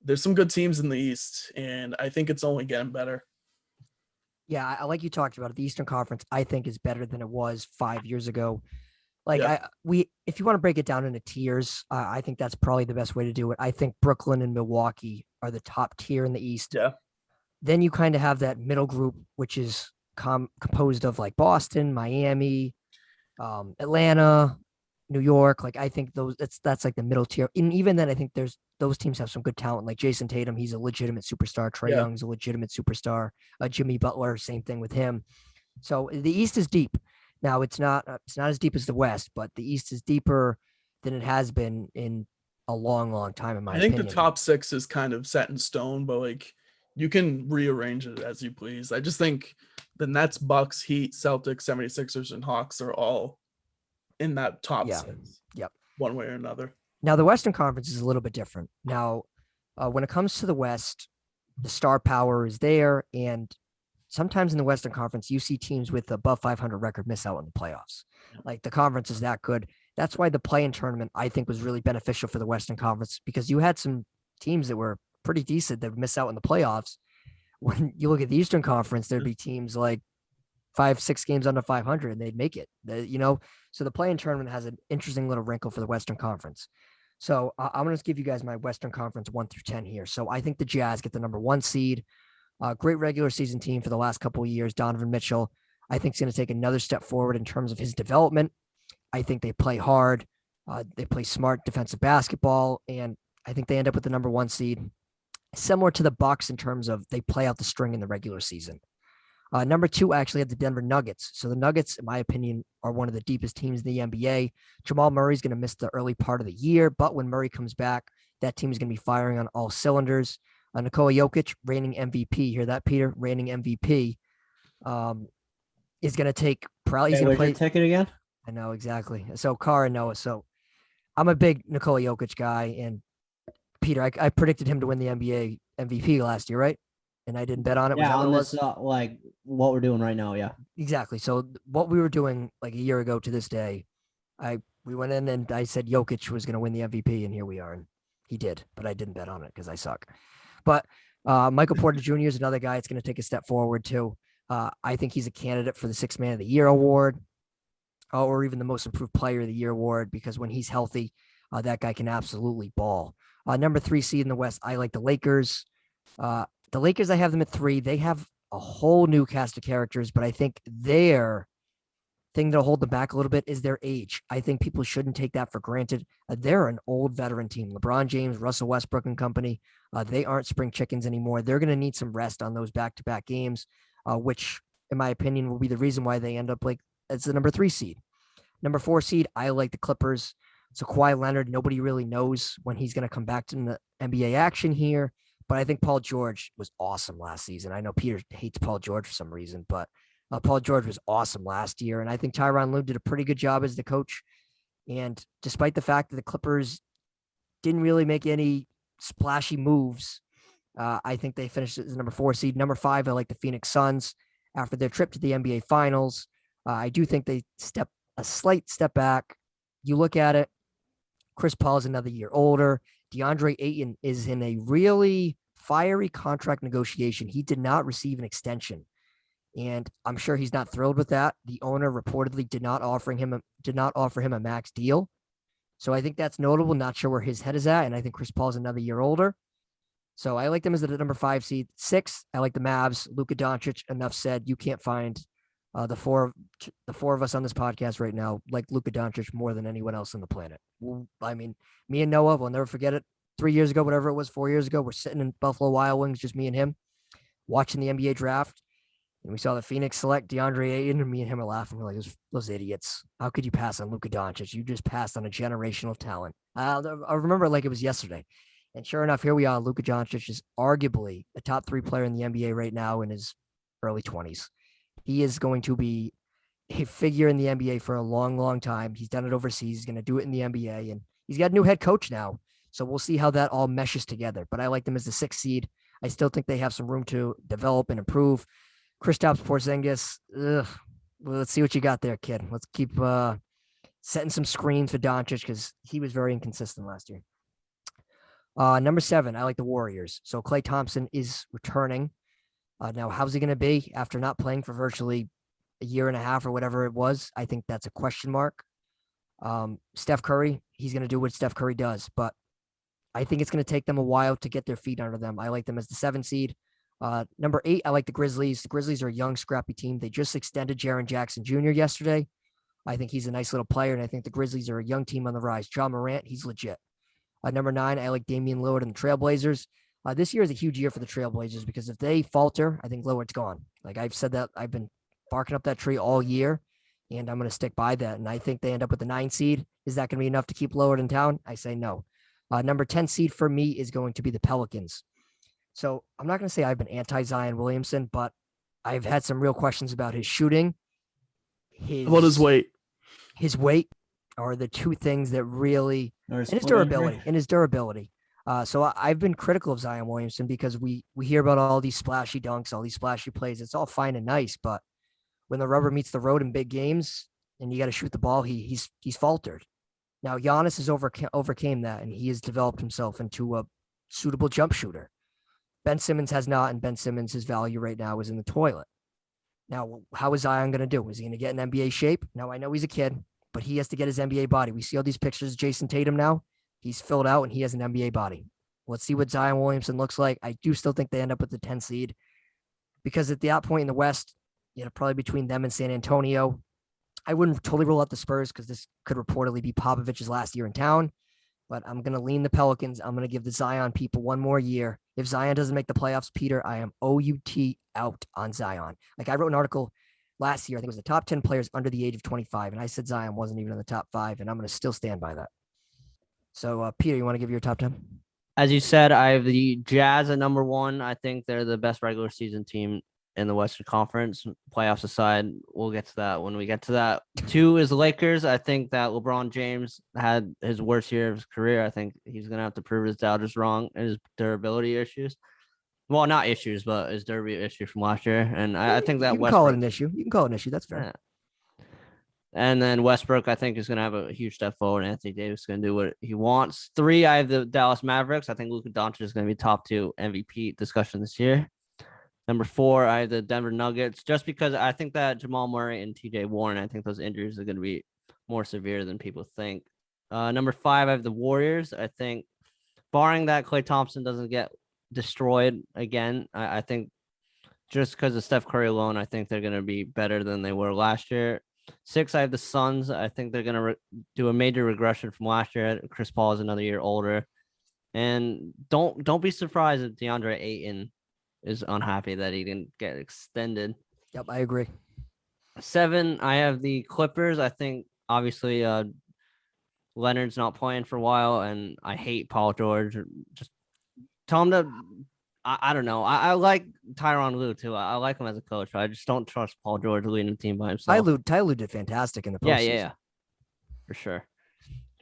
[SPEAKER 5] there's some good teams in the East, and I think it's only getting better.
[SPEAKER 2] Yeah, I like you talked about it. The Eastern Conference, I think, is better than it was 5 years ago. Like
[SPEAKER 5] Yeah.
[SPEAKER 2] if you want to break it down into tiers, I think that's probably the best way to do it. I think Brooklyn and Milwaukee are the top tier in the East.
[SPEAKER 5] Yeah.
[SPEAKER 2] Then you kind of have that middle group, which is composed of like Boston, Miami, Atlanta, New York. Like I think that's like the middle tier. And even then, I think those teams have some good talent. Like Jason Tatum, he's a legitimate superstar. Trae
[SPEAKER 5] Yeah.
[SPEAKER 2] Young's a legitimate superstar. Jimmy Butler, same thing with him. So the East is deep. Now it's not as deep as the West, but the East is deeper than it has been in a long, long time. In my opinion,
[SPEAKER 5] I think the top 6 is kind of set in stone, but like you can rearrange it as you please. I just think the Nets, Bucks, Heat, Celtics, 76ers, and Hawks are all in that top 6.
[SPEAKER 2] Yep.
[SPEAKER 5] One way or another.
[SPEAKER 2] Now the Western Conference is a little bit different. Now, when it comes to the West, the star power is there, and sometimes in the Western Conference, you see teams with above 500 record miss out on the playoffs. Like the conference is that good. That's why the play-in tournament, I think, was really beneficial for the Western Conference, because you had some teams that were pretty decent that would miss out in the playoffs. When you look at the Eastern Conference, there'd be teams like 5-6 games under 500 and they'd make it, so the play-in tournament has an interesting little wrinkle for the Western Conference. So I'm going to give you guys my Western Conference 1 through 10 here. So I think the Jazz get the number 1 seed. Great regular season team for the last couple of years. Donovan Mitchell, I think, is going to take another step forward in terms of his development. I think they play hard. They play smart defensive basketball, and I think they end up with the number 1 seed, similar to the Bucks in terms of they play out the string in the regular season. Number 2, I actually have the Denver Nuggets. So the Nuggets, in my opinion, are one of the deepest teams in the NBA. Jamal Murray's going to miss the early part of the year, but when Murray comes back, that team is going to be firing on all cylinders. Nikola Jokic, reigning MVP. Hear that, Peter? Reigning MVP. Is going to take probably. He's going to play.
[SPEAKER 3] Your ticket again?
[SPEAKER 2] I know exactly. So Carr and Noah. So I'm a big Nikola Jokic guy, and Peter, I predicted him to win the NBA MVP last year, right? And I didn't bet on it.
[SPEAKER 3] Yeah, on this like what we're doing right now. Yeah,
[SPEAKER 2] exactly. So what we were doing like a year ago to this day, we went in and I said Jokic was going to win the MVP, and here we are, and he did, but I didn't bet on it because I suck. But Michael Porter Jr. is another guy that's going to take a step forward too. I think he's a candidate for the 6th Man of the Year award, or even the Most Improved Player of the Year award, because when he's healthy, that guy can absolutely ball. Number 3 seed in the West, I like the Lakers. The Lakers, I have them at 3. They have a whole new cast of characters, but I think their thing that'll hold them back a little bit is their age. I think people shouldn't take that for granted. They're an old veteran team. LeBron James, Russell Westbrook and company, they aren't spring chickens anymore. They're going to need some rest on those back-to-back games, which, in my opinion, will be the reason why they end up like as the number 3 seed. Number 4 seed, I like the Clippers. So Kawhi Leonard, nobody really knows when he's going to come back to the NBA action here. But I think Paul George was awesome last season. I know Peter hates Paul George for some reason, but Paul George was awesome last year. And I think Tyronn Lue did a pretty good job as the coach. And despite the fact that the Clippers didn't really make any splashy moves, I think they finished as the number 4 seed. Number 5, I like the Phoenix Suns after their trip to the NBA Finals. I do think they a slight step back. You look at it, Chris Paul is another year older. DeAndre Ayton is in a really fiery contract negotiation. He did not receive an extension, and I'm sure he's not thrilled with that. The owner reportedly did not offer him a max deal. So I think that's notable. Not sure where his head is at, and I think Chris Paul is another year older. So I like them as the number 5 seed. 6, I like the Mavs. Luka Doncic. Enough said. You can't find the four of us on this podcast right now like Luka Doncic more than anyone else on the planet. I mean, me and Noah, we'll never forget it. 3 years ago, whatever it was, 4 years ago, we're sitting in Buffalo Wild Wings, just me and him, watching the NBA draft, and we saw the Phoenix select DeAndre Ayton, and me and him are laughing. We're like, those idiots. How could you pass on Luka Doncic? You just passed on a generational talent. I remember it like it was yesterday. And sure enough, here we are. Luka Doncic is arguably a top 3 player in the NBA right now in his early 20s. He is going to be a figure in the NBA for a long, long time. He's done it overseas. He's going to do it in the NBA, and he's got a new head coach now. So we'll see how that all meshes together. But I like them as the 6th seed. I still think they have some room to develop and improve. Kristaps Porzingis. Ugh. Well, let's see what you got there, kid. Let's keep setting some screens for Doncic because he was very inconsistent last year. Number 7, I like the Warriors. So Klay Thompson is returning. Now, how's he going to be after not playing for virtually a year and a half or whatever it was? I think that's a question mark. Steph Curry, he's going to do what Steph Curry does, but I think it's going to take them a while to get their feet under them. I like them as the 7 seed. Number 8, I like the Grizzlies. The Grizzlies are a young, scrappy team. They just extended Jaren Jackson Jr. yesterday. I think he's a nice little player, and I think the Grizzlies are a young team on the rise. Ja Morant, he's legit. Number 9, I like Damian Lillard and the Trailblazers. This year is a huge year for the Trailblazers because if they falter, I think Lillard's gone. Like I've said that, I've been barking up that tree all year, and I'm going to stick by that. And I think they end up with the 9 seed. Is that going to be enough to keep Lillard in town? I say no. Number 10 seed for me is going to be the Pelicans. So I'm not going to say I've been anti-Zion Williamson, but I've had some real questions about his shooting.
[SPEAKER 5] About his weight.
[SPEAKER 2] His weight are the 2 things that really, and his durability. So I've been critical of Zion Williamson because we hear about all these splashy dunks, all these splashy plays. It's all fine and nice, but when the rubber meets the road in big games and you got to shoot the ball, he's faltered. Now Giannis has overcame that, and he has developed himself into a suitable jump shooter. Ben Simmons has not, and Ben Simmons, his value right now is in the toilet. Now, how is Zion going to do? Is he going to get in NBA shape? Now, I know he's a kid, but he has to get his NBA body. We see all these pictures of Jason Tatum now. He's filled out, and he has an NBA body. Let's see what Zion Williamson looks like. I do still think they end up with the 10 seed because at that point in the West, probably between them and San Antonio, I wouldn't totally rule out the Spurs because this could reportedly be Popovich's last year in town. But I'm going to lean the Pelicans. I'm going to give the Zion people one more year. If Zion doesn't make the playoffs, Peter, I am OUT out on Zion. Like I wrote an article last year, I think it was the top 10 players under the age of 25. And I said Zion wasn't even in the top 5. And I'm going to still stand by that. So, Peter, you want to give your top 10?
[SPEAKER 3] As you said, I have the Jazz at number 1. I think they're the best regular season team in the Western Conference. Playoffs aside, we'll get to that when we get to that. 2 is the Lakers. I think that LeBron James had his worst year of his career. I think he's going to have to prove his doubters wrong and his durability issues. Well, not issues, but his durability issue from last year. And I think that
[SPEAKER 2] you can call it an issue. You can call it an issue. That's fair.
[SPEAKER 3] Yeah. And then Westbrook, I think, is going to have a huge step forward. Anthony Davis is going to do what he wants. 3, I have the Dallas Mavericks. I think Luka Doncic is going to be top 2 MVP discussion this year. Number 4, I have the Denver Nuggets, just because I think that Jamal Murray and TJ Warren, I think those injuries are going to be more severe than people think. Number 5, I have the Warriors. I think, barring that Klay Thompson doesn't get destroyed again, I think just because of Steph Curry alone, I think they're going to be better than they were last year. 6, I have the Suns. I think they're going to do a major regression from last year. Chris Paul is another year older. And don't be surprised if DeAndre Ayton is unhappy that he didn't get extended.
[SPEAKER 2] Yep, I agree.
[SPEAKER 3] 7, I have the Clippers. I think, obviously, Leonard's not playing for a while, and I hate Paul George. Just tell him to... I don't know. I like Tyronn Lue too. I like him as a coach. I just don't trust Paul George leading the team by himself.
[SPEAKER 2] Ty Lue did fantastic in the postseason.
[SPEAKER 3] Yeah, for sure.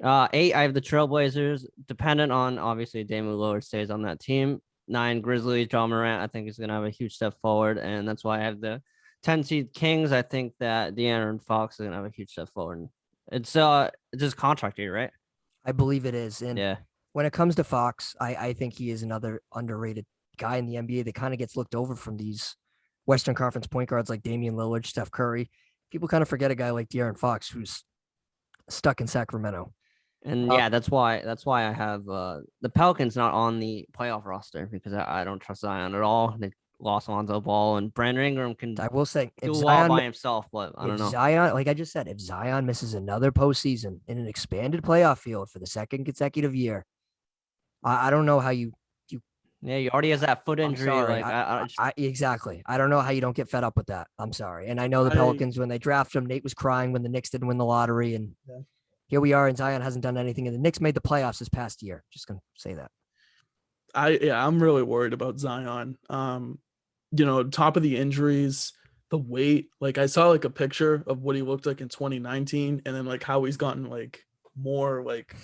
[SPEAKER 3] 8, I have the Trailblazers. Dependent on obviously Damian Lillard stays on that team. 9, Grizzlies. Ja Morant, I think is going to have a huge step forward, and that's why I have the 10 seed Kings. I think that De'Aaron Fox is going to have a huge step forward. It's his contract year, right?
[SPEAKER 2] I believe it is. And
[SPEAKER 3] yeah,
[SPEAKER 2] when it comes to Fox, I think he is another underrated guy in the NBA that kind of gets looked over from these Western Conference point guards like Damian Lillard, Steph Curry. People kind of forget a guy like De'Aaron Fox who's stuck in Sacramento.
[SPEAKER 3] And that's why I have the Pelicans not on the playoff roster because I don't trust Zion at all. They lost Lonzo Ball, and Brandon Ingram can.
[SPEAKER 2] I will say
[SPEAKER 3] do Zion by himself, but I don't know.
[SPEAKER 2] Zion, like I just said, if Zion misses another postseason in an expanded playoff field for the 2nd consecutive year, I don't know how you.
[SPEAKER 3] Yeah, he already has that foot injury.
[SPEAKER 2] Exactly. I don't know how you don't get fed up with that. I'm sorry. And I know the Pelicans, when they drafted him, Nate was crying when the Knicks didn't win the lottery. And here we are, and Zion hasn't done anything. And the Knicks made the playoffs this past year. Just going to say that.
[SPEAKER 5] I'm really worried about Zion. Top of the injuries, the weight. Like I saw like a picture of what he looked like in 2019, and then like how he's gotten like more like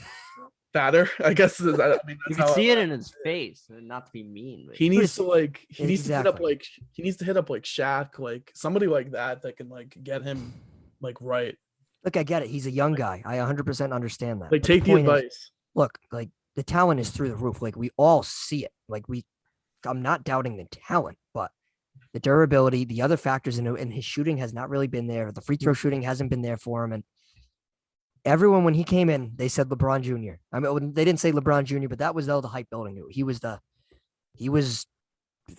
[SPEAKER 5] fatter. I guess I mean
[SPEAKER 3] You
[SPEAKER 5] that's
[SPEAKER 3] can
[SPEAKER 5] how
[SPEAKER 3] see it in his face, and not to be mean, but
[SPEAKER 5] he needs to like
[SPEAKER 2] Exactly.
[SPEAKER 5] he needs to hit up like Shaq, like somebody like that can like get him like right.
[SPEAKER 2] Look, I get it. He's a young guy. I 100% understand that.
[SPEAKER 5] Like
[SPEAKER 2] But
[SPEAKER 5] take the
[SPEAKER 2] point is,
[SPEAKER 5] advice.
[SPEAKER 2] look, like the talent is through the roof. Like we all see it. I'm not doubting the talent, but the durability, the other factors in his shooting has not really been there. The free throw shooting hasn't been there for him. And everyone, when he came in, they said LeBron Jr. I mean, they didn't say LeBron Jr., but that was all the hype building it. He was,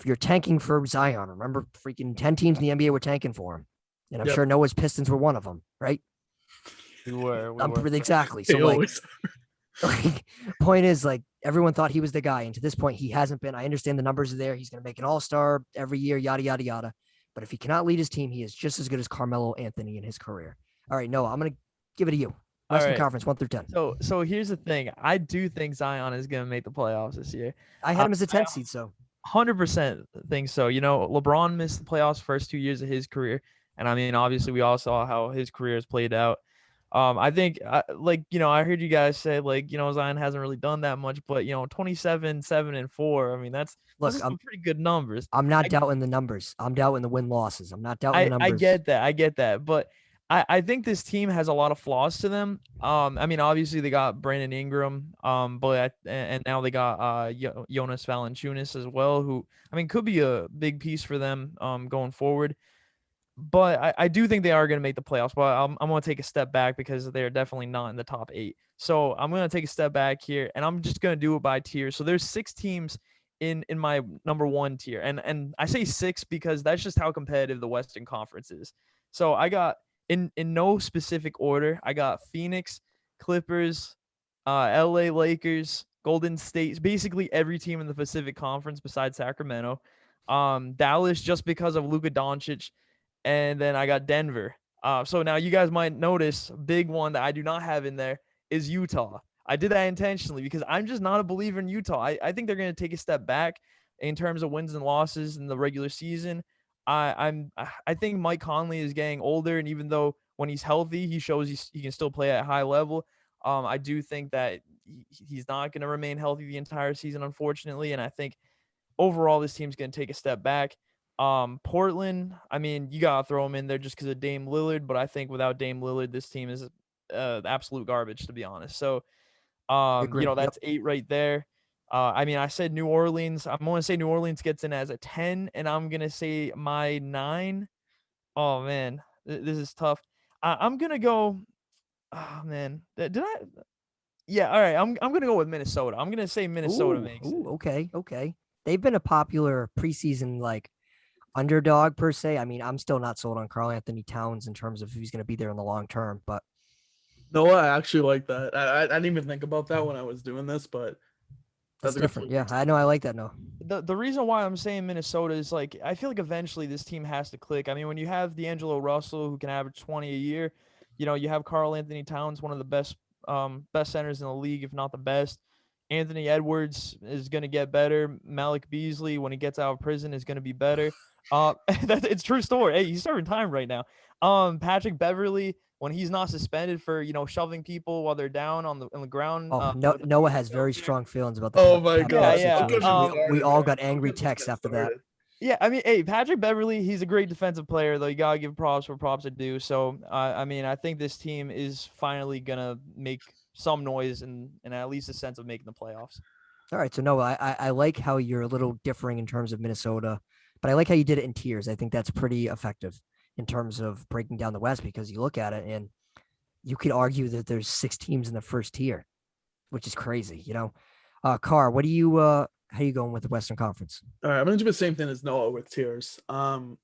[SPEAKER 2] you're tanking for Zion. Remember, freaking 10 teams in the NBA were tanking for him. And I'm
[SPEAKER 5] Yep.
[SPEAKER 2] sure Noah's Pistons were one of them, right?
[SPEAKER 4] We were.
[SPEAKER 2] Exactly. So,
[SPEAKER 5] They
[SPEAKER 2] like,
[SPEAKER 5] always
[SPEAKER 2] point is, like, everyone thought he was the guy. And to this point, he hasn't been. I understand the numbers are there. He's going to make an all-star every year, yada, yada, yada. But if he cannot lead his team, he is just as good as Carmelo Anthony in his career. All right, Noah, I'm going to give it to you. Western
[SPEAKER 4] right.
[SPEAKER 2] Conference 1 through 10.
[SPEAKER 4] So here's the thing. I do think Zion is gonna make the playoffs this year.
[SPEAKER 2] I had him as a 10th seed, so
[SPEAKER 4] 100% think so. You know, LeBron missed the playoffs first 2 years of his career, and I mean, obviously, we all saw how his career has played out. I think, like, you know, I heard you guys say, like, you know, Zion hasn't really done that much, but, you know, 27, 7, and 4. I mean, those are some pretty good numbers.
[SPEAKER 2] I'm not doubting the numbers. I'm doubting the win losses. I'm not doubting the numbers.
[SPEAKER 4] I get that, but I think this team has a lot of flaws to them. I mean, obviously they got Brandon Ingram, and now they got Jonas Valanciunas as well, who, I mean, could be a big piece for them going forward. But I do think they are going to make the playoffs. But I'm going to take a step back because they're definitely not in the top 8. So I'm going to take a step back here, and I'm just going to do it by tier. So there's 6 teams in my number 1 tier, and I say 6 because that's just how competitive the Western Conference is. So I got, in no specific order, I got Phoenix, Clippers, LA Lakers, Golden State, basically every team in the Pacific Conference besides Sacramento. Dallas, just because of Luka Doncic, and then I got Denver. So now you guys might notice a big one that I do not have in there is Utah. I did that intentionally because I'm just not a believer in Utah. I think they're going to take a step back in terms of wins and losses in the regular season. I think Mike Conley is getting older, and even though when he's healthy, he shows he can still play at a high level. I do think that he's not going to remain healthy the entire season, unfortunately, and I think overall this team's going to take a step back. Portland, I mean, you gotta throw him in there just because of Dame Lillard, but I think without Dame Lillard, this team is absolute garbage, to be honest. So, you know, that's 8 right there. I mean, I said New Orleans. I'm going to say New Orleans gets in as a 10, and I'm going to say my 9. Oh, man, this is tough. I'm going to go. Oh, man. Did I? Yeah, all right. I'm going to go with Minnesota. I'm going to say Minnesota makes it.
[SPEAKER 2] Okay. They've been a popular preseason, like, underdog per se. I mean, I'm still not sold on Karl Anthony Towns in terms of who's going to be there in the long term, but
[SPEAKER 5] no, I actually like that. I didn't even think about that when I was doing this, but
[SPEAKER 2] that's different. Yeah, I know. I like that. No,
[SPEAKER 4] the reason why I'm saying Minnesota is, like, I feel like eventually this team has to click. I mean, when you have D'Angelo Russell, who can average 20 a year, you know, you have Karl Anthony Towns, one of the best centers in the league, if not the best. Anthony Edwards is going to get better. Malik Beasley, when he gets out of prison, is going to be better. It's true story. Hey, he's serving time right now. Patrick Beverly, when he's not suspended for, you know, shoving people while they're down on the ground.
[SPEAKER 2] Noah has very strong feelings about that.
[SPEAKER 5] Oh my God!
[SPEAKER 4] Yeah.
[SPEAKER 2] We all got angry texts after that.
[SPEAKER 4] Yeah, I mean, hey, Patrick Beverly, he's a great defensive player, though. You gotta give props where props are due. So, I mean, I think this team is finally gonna make some noise and at least a sense of making the playoffs.
[SPEAKER 2] All right, so Noah, I like how you're a little differing in terms of Minnesota, but I like how you did it in tiers. I think that's pretty effective in terms of breaking down the West, because you look at it and you could argue that there's 6 teams in the first tier, which is crazy, you know. Carr, what do you how are you going with the Western Conference?
[SPEAKER 5] All right, I'm gonna do the same thing as Noah with tiers. I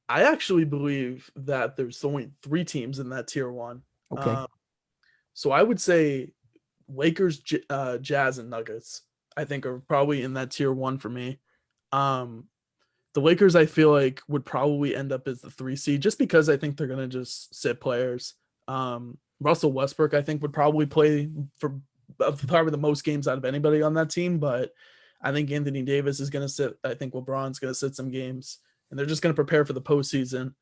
[SPEAKER 5] actually believe that there's only 3 teams in that tier 1.
[SPEAKER 2] Okay.
[SPEAKER 5] So I would say Lakers, Jazz, and Nuggets, I think, are probably in that tier 1 for me. The Lakers, I feel like, would probably end up as the 3 seed, just because I think they're going to just sit players. Russell Westbrook, I think, would probably play for probably the most games out of anybody on that team, but I think Anthony Davis is going to sit. I think LeBron's going to sit some games, and they're just going to prepare for the postseason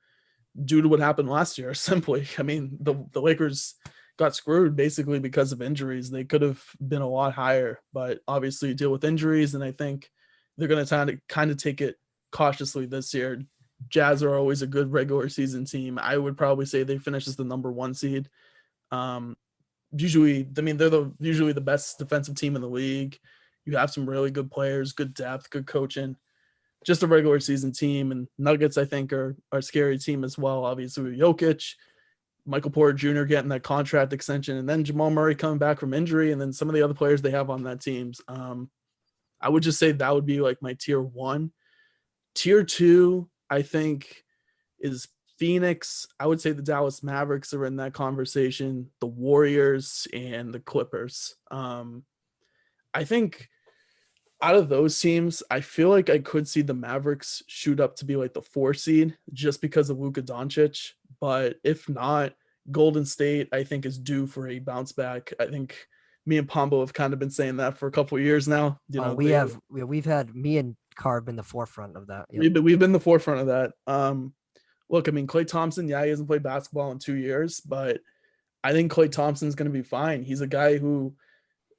[SPEAKER 5] due to what happened last year, simply. I mean, the Lakers got screwed basically because of injuries. They could have been a lot higher, but obviously you deal with injuries, and I think they're going to kind of take it cautiously this year. Jazz are always a good regular season team. I would probably say they finish as the number 1 seed. Usually, I mean, they're usually the best defensive team in the league. You have some really good players, good depth, good coaching. Just a regular season team. And Nuggets, I think, are a scary team as well. Obviously, with Jokic, Michael Porter Jr. getting that contract extension, and then Jamal Murray coming back from injury, and then some of the other players they have on that teams. I would just say that would be like my tier 1. Tier 2, I think, is Phoenix. I would say the Dallas Mavericks are in that conversation, the Warriors and the Clippers. I think out of those teams, I feel like I could see the Mavericks shoot up to be like the 4 seed just because of Luka Doncic. But if not, Golden State, I think, is due for a bounce back. I think me and Pombo have kind of been saying that for a couple of years now.
[SPEAKER 2] We've had me and Carb in the forefront of that.
[SPEAKER 5] Yep. We've been the forefront of that. Look, I mean, Klay Thompson, he hasn't played basketball in 2 years, but I think Klay Thompson's going to be fine. He's a guy who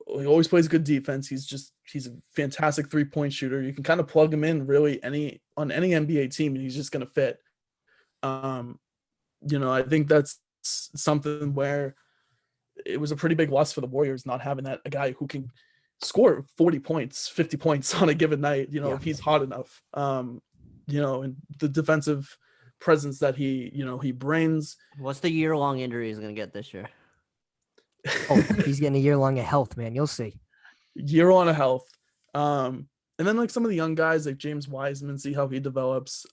[SPEAKER 5] he always plays good defense. He's a fantastic 3-point shooter. You can kind of plug him in really on any NBA team, and he's just going to fit. I think that's something where it was a pretty big loss for the Warriors not having a guy who can score 40 points, 50 points on a given night, if he's hot enough. And the defensive presence that he brings.
[SPEAKER 3] What's the year-long injury he's going to get this year?
[SPEAKER 2] Oh, he's getting a year-long of health, man. You'll see.
[SPEAKER 5] Year-long of health. And then like some of the young guys like James Wiseman, see how he develops.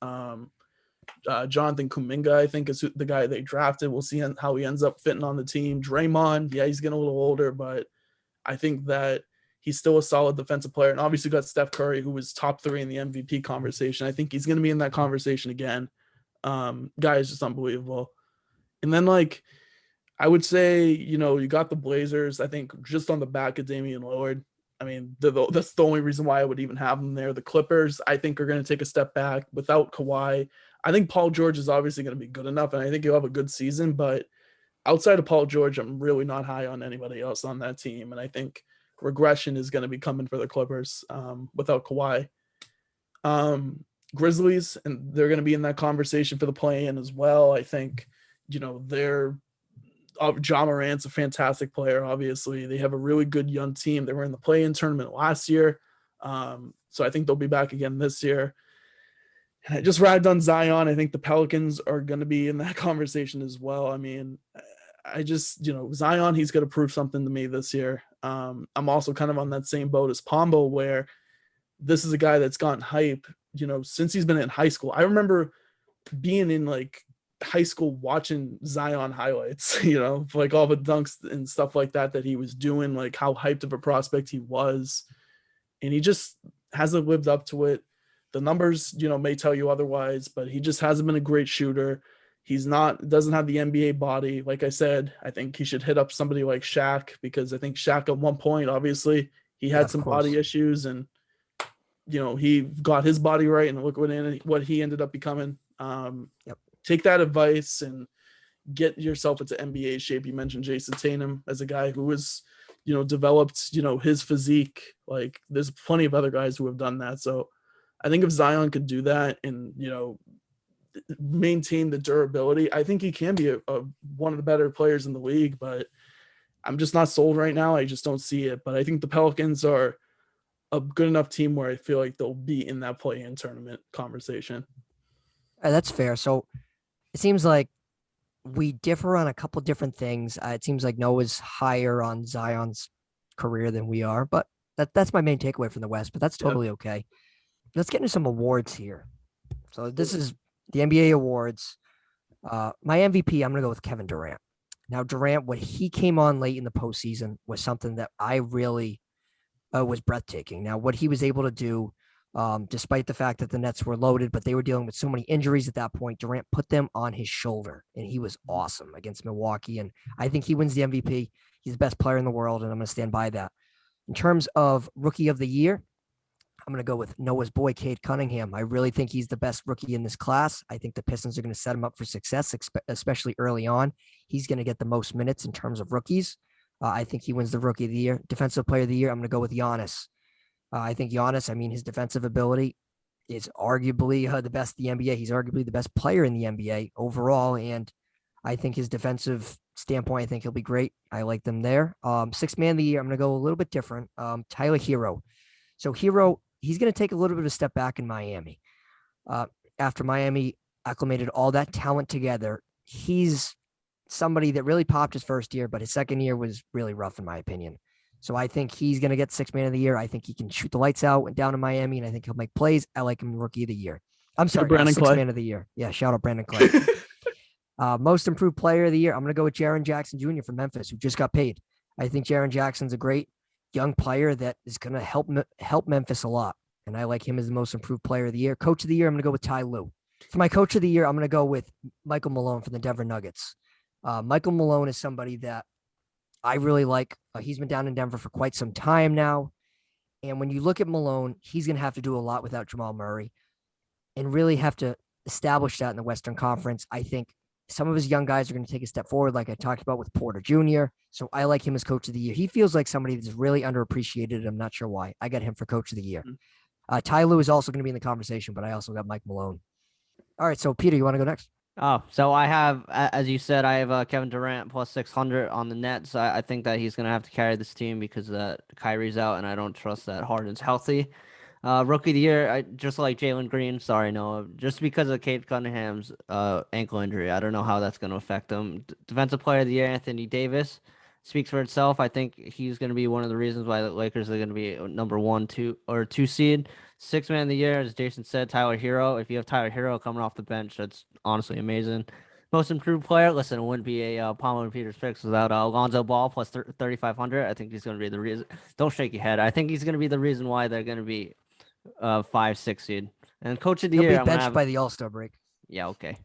[SPEAKER 5] Jonathan Kuminga, I think, is the guy they drafted. We'll see how he ends up fitting on the team. Draymond, yeah, he's getting a little older, but I think that he's still a solid defensive player. And obviously got Steph Curry, who was top 3 in the MVP conversation. I think he's going to be in that conversation again. Guy is just unbelievable. And then like I would say, you got the Blazers, I think, just on the back of Damian Lillard. I mean, that's the only reason why I would even have them there. The Clippers, I think, are going to take a step back without Kawhi. I think Paul George is obviously going to be good enough, and I think he'll have a good season. But outside of Paul George, I'm really not high on anybody else on that team. And I think regression is going to be coming for the Clippers without Kawhi. Grizzlies, and they're going to be in that conversation for the play-in as well. I think, they're Ja Morant's a fantastic player, obviously. They have a really good young team. They were in the play-in tournament last year. So I think they'll be back again this year. And I just ragged on Zion. I think the Pelicans are going to be in that conversation as well. I mean, I just, Zion, he's going to prove something to me this year. I'm also kind of on that same boat as Pombo, where this is a guy that's gotten hype, since he's been in high school. I remember being in like high school watching Zion highlights, like all the dunks and stuff like that he was doing, like how hyped of a prospect he was. And he just hasn't lived up to it. The numbers, may tell you otherwise, but he just hasn't been a great shooter. Doesn't have the NBA body. Like I said, I think he should hit up somebody like Shaq, because I think Shaq at one point, obviously, he had some body issues, and he got his body right, and look what he ended up becoming. Take that advice and get yourself into NBA shape. You mentioned Jason Tatum as a guy who was, developed, his physique. Like there's plenty of other guys who have done that. So I think if Zion could do that and, maintain the durability, I think he can be one of the better players in the league, but I'm just not sold right now. I just don't see it. But I think the Pelicans are a good enough team where I feel like they'll be in that play-in tournament conversation.
[SPEAKER 2] That's fair. So it seems like we differ on a couple different things. It seems like Noah's higher on Zion's career than we are, but that's my main takeaway from the West, but that's totally okay. Let's get into some awards here. So this is the NBA awards. My MVP, I'm going to go with Kevin Durant. Now, Durant, when he came on late in the postseason, was something that I really was breathtaking. Now, what he was able to do, despite the fact that the Nets were loaded, but they were dealing with so many injuries at that point, Durant put them on his shoulder, and he was awesome against Milwaukee. And I think he wins the MVP. He's the best player in the world, and I'm going to stand by that. In terms of Rookie of the Year, I'm going to go with Noah's boy, Cade Cunningham. I really think he's the best rookie in this class. I think the Pistons are going to set him up for success, especially early on. He's going to get the most minutes in terms of rookies. I think he wins the Rookie of the Year. Defensive Player of the Year, I'm going to go with Giannis. I think Giannis, his defensive ability is arguably the best in the NBA. He's arguably the best player in the NBA overall. And I think his defensive standpoint, I think he'll be great. I like them there. Sixth man of the year, I'm going to go a little bit different. Tyler Hero. So Hero, he's going to take a little bit of a step back in Miami. After Miami acclimated all that talent together, he's somebody that really popped his first year, but his second year was really rough in my opinion. So I think he's going to get sixth man of the year. I think he can shoot the lights out down in Miami, and I think he'll make plays. I like him Rookie of the Year. I'm sorry,
[SPEAKER 5] Brandon
[SPEAKER 2] sixth
[SPEAKER 5] Clay.
[SPEAKER 2] man of the year. Yeah, shout out Brandon Clay. Most improved player of the year, I'm going to go with Jaren Jackson Jr. from Memphis, who just got paid. I think Jaren Jackson's a great young player that is going to help Memphis a lot, and I like him as the most improved player of the year. Coach of the year, I'm going to go with Ty Lue. For my coach of the year, I'm going to go with Michael Malone from the Denver Nuggets. Michael Malone is somebody that I really like. He's been down in Denver for quite some time now. And when you look at Malone, he's going to have to do a lot without Jamal Murray and really have to establish that in the Western Conference. I think some of his young guys are going to take a step forward, like I talked about with Porter Jr. So I like him as coach of the year. He feels like somebody that's really underappreciated. I'm not sure why. I got him for coach of the year. Ty Lue is also going to be in the conversation, but I also got Mike Malone. All right. So Peter, you want to go next?
[SPEAKER 3] Oh, so I have, as you said, I have Kevin Durant plus 600 on the Nets. I think that he's going to have to carry this team because Kyrie's out, and I don't trust that Harden's healthy. Rookie of the year, just like Jalen Green. Sorry, Noah. Just because of Cade Cunningham's ankle injury, I don't know how that's going to affect him. Defensive Player of the Year, Anthony Davis, speaks for itself. I think he's going to be one of the reasons why the Lakers are going to be number 1, 2, or 2 seed. Sixth man of the year, as Jason said, Tyler Hero. If you have Tyler Hero coming off the bench, that's honestly amazing. Most improved player, listen, it wouldn't be a Pombo and Peters picks without Lonzo Ball plus 3,500. I think he's going to be the reason. Don't shake your head. I think he's going to be the reason why they're going to be 5, 6 seed. And coach of the year,
[SPEAKER 2] He'll be benched by the All-Star break.
[SPEAKER 3] Yeah, okay.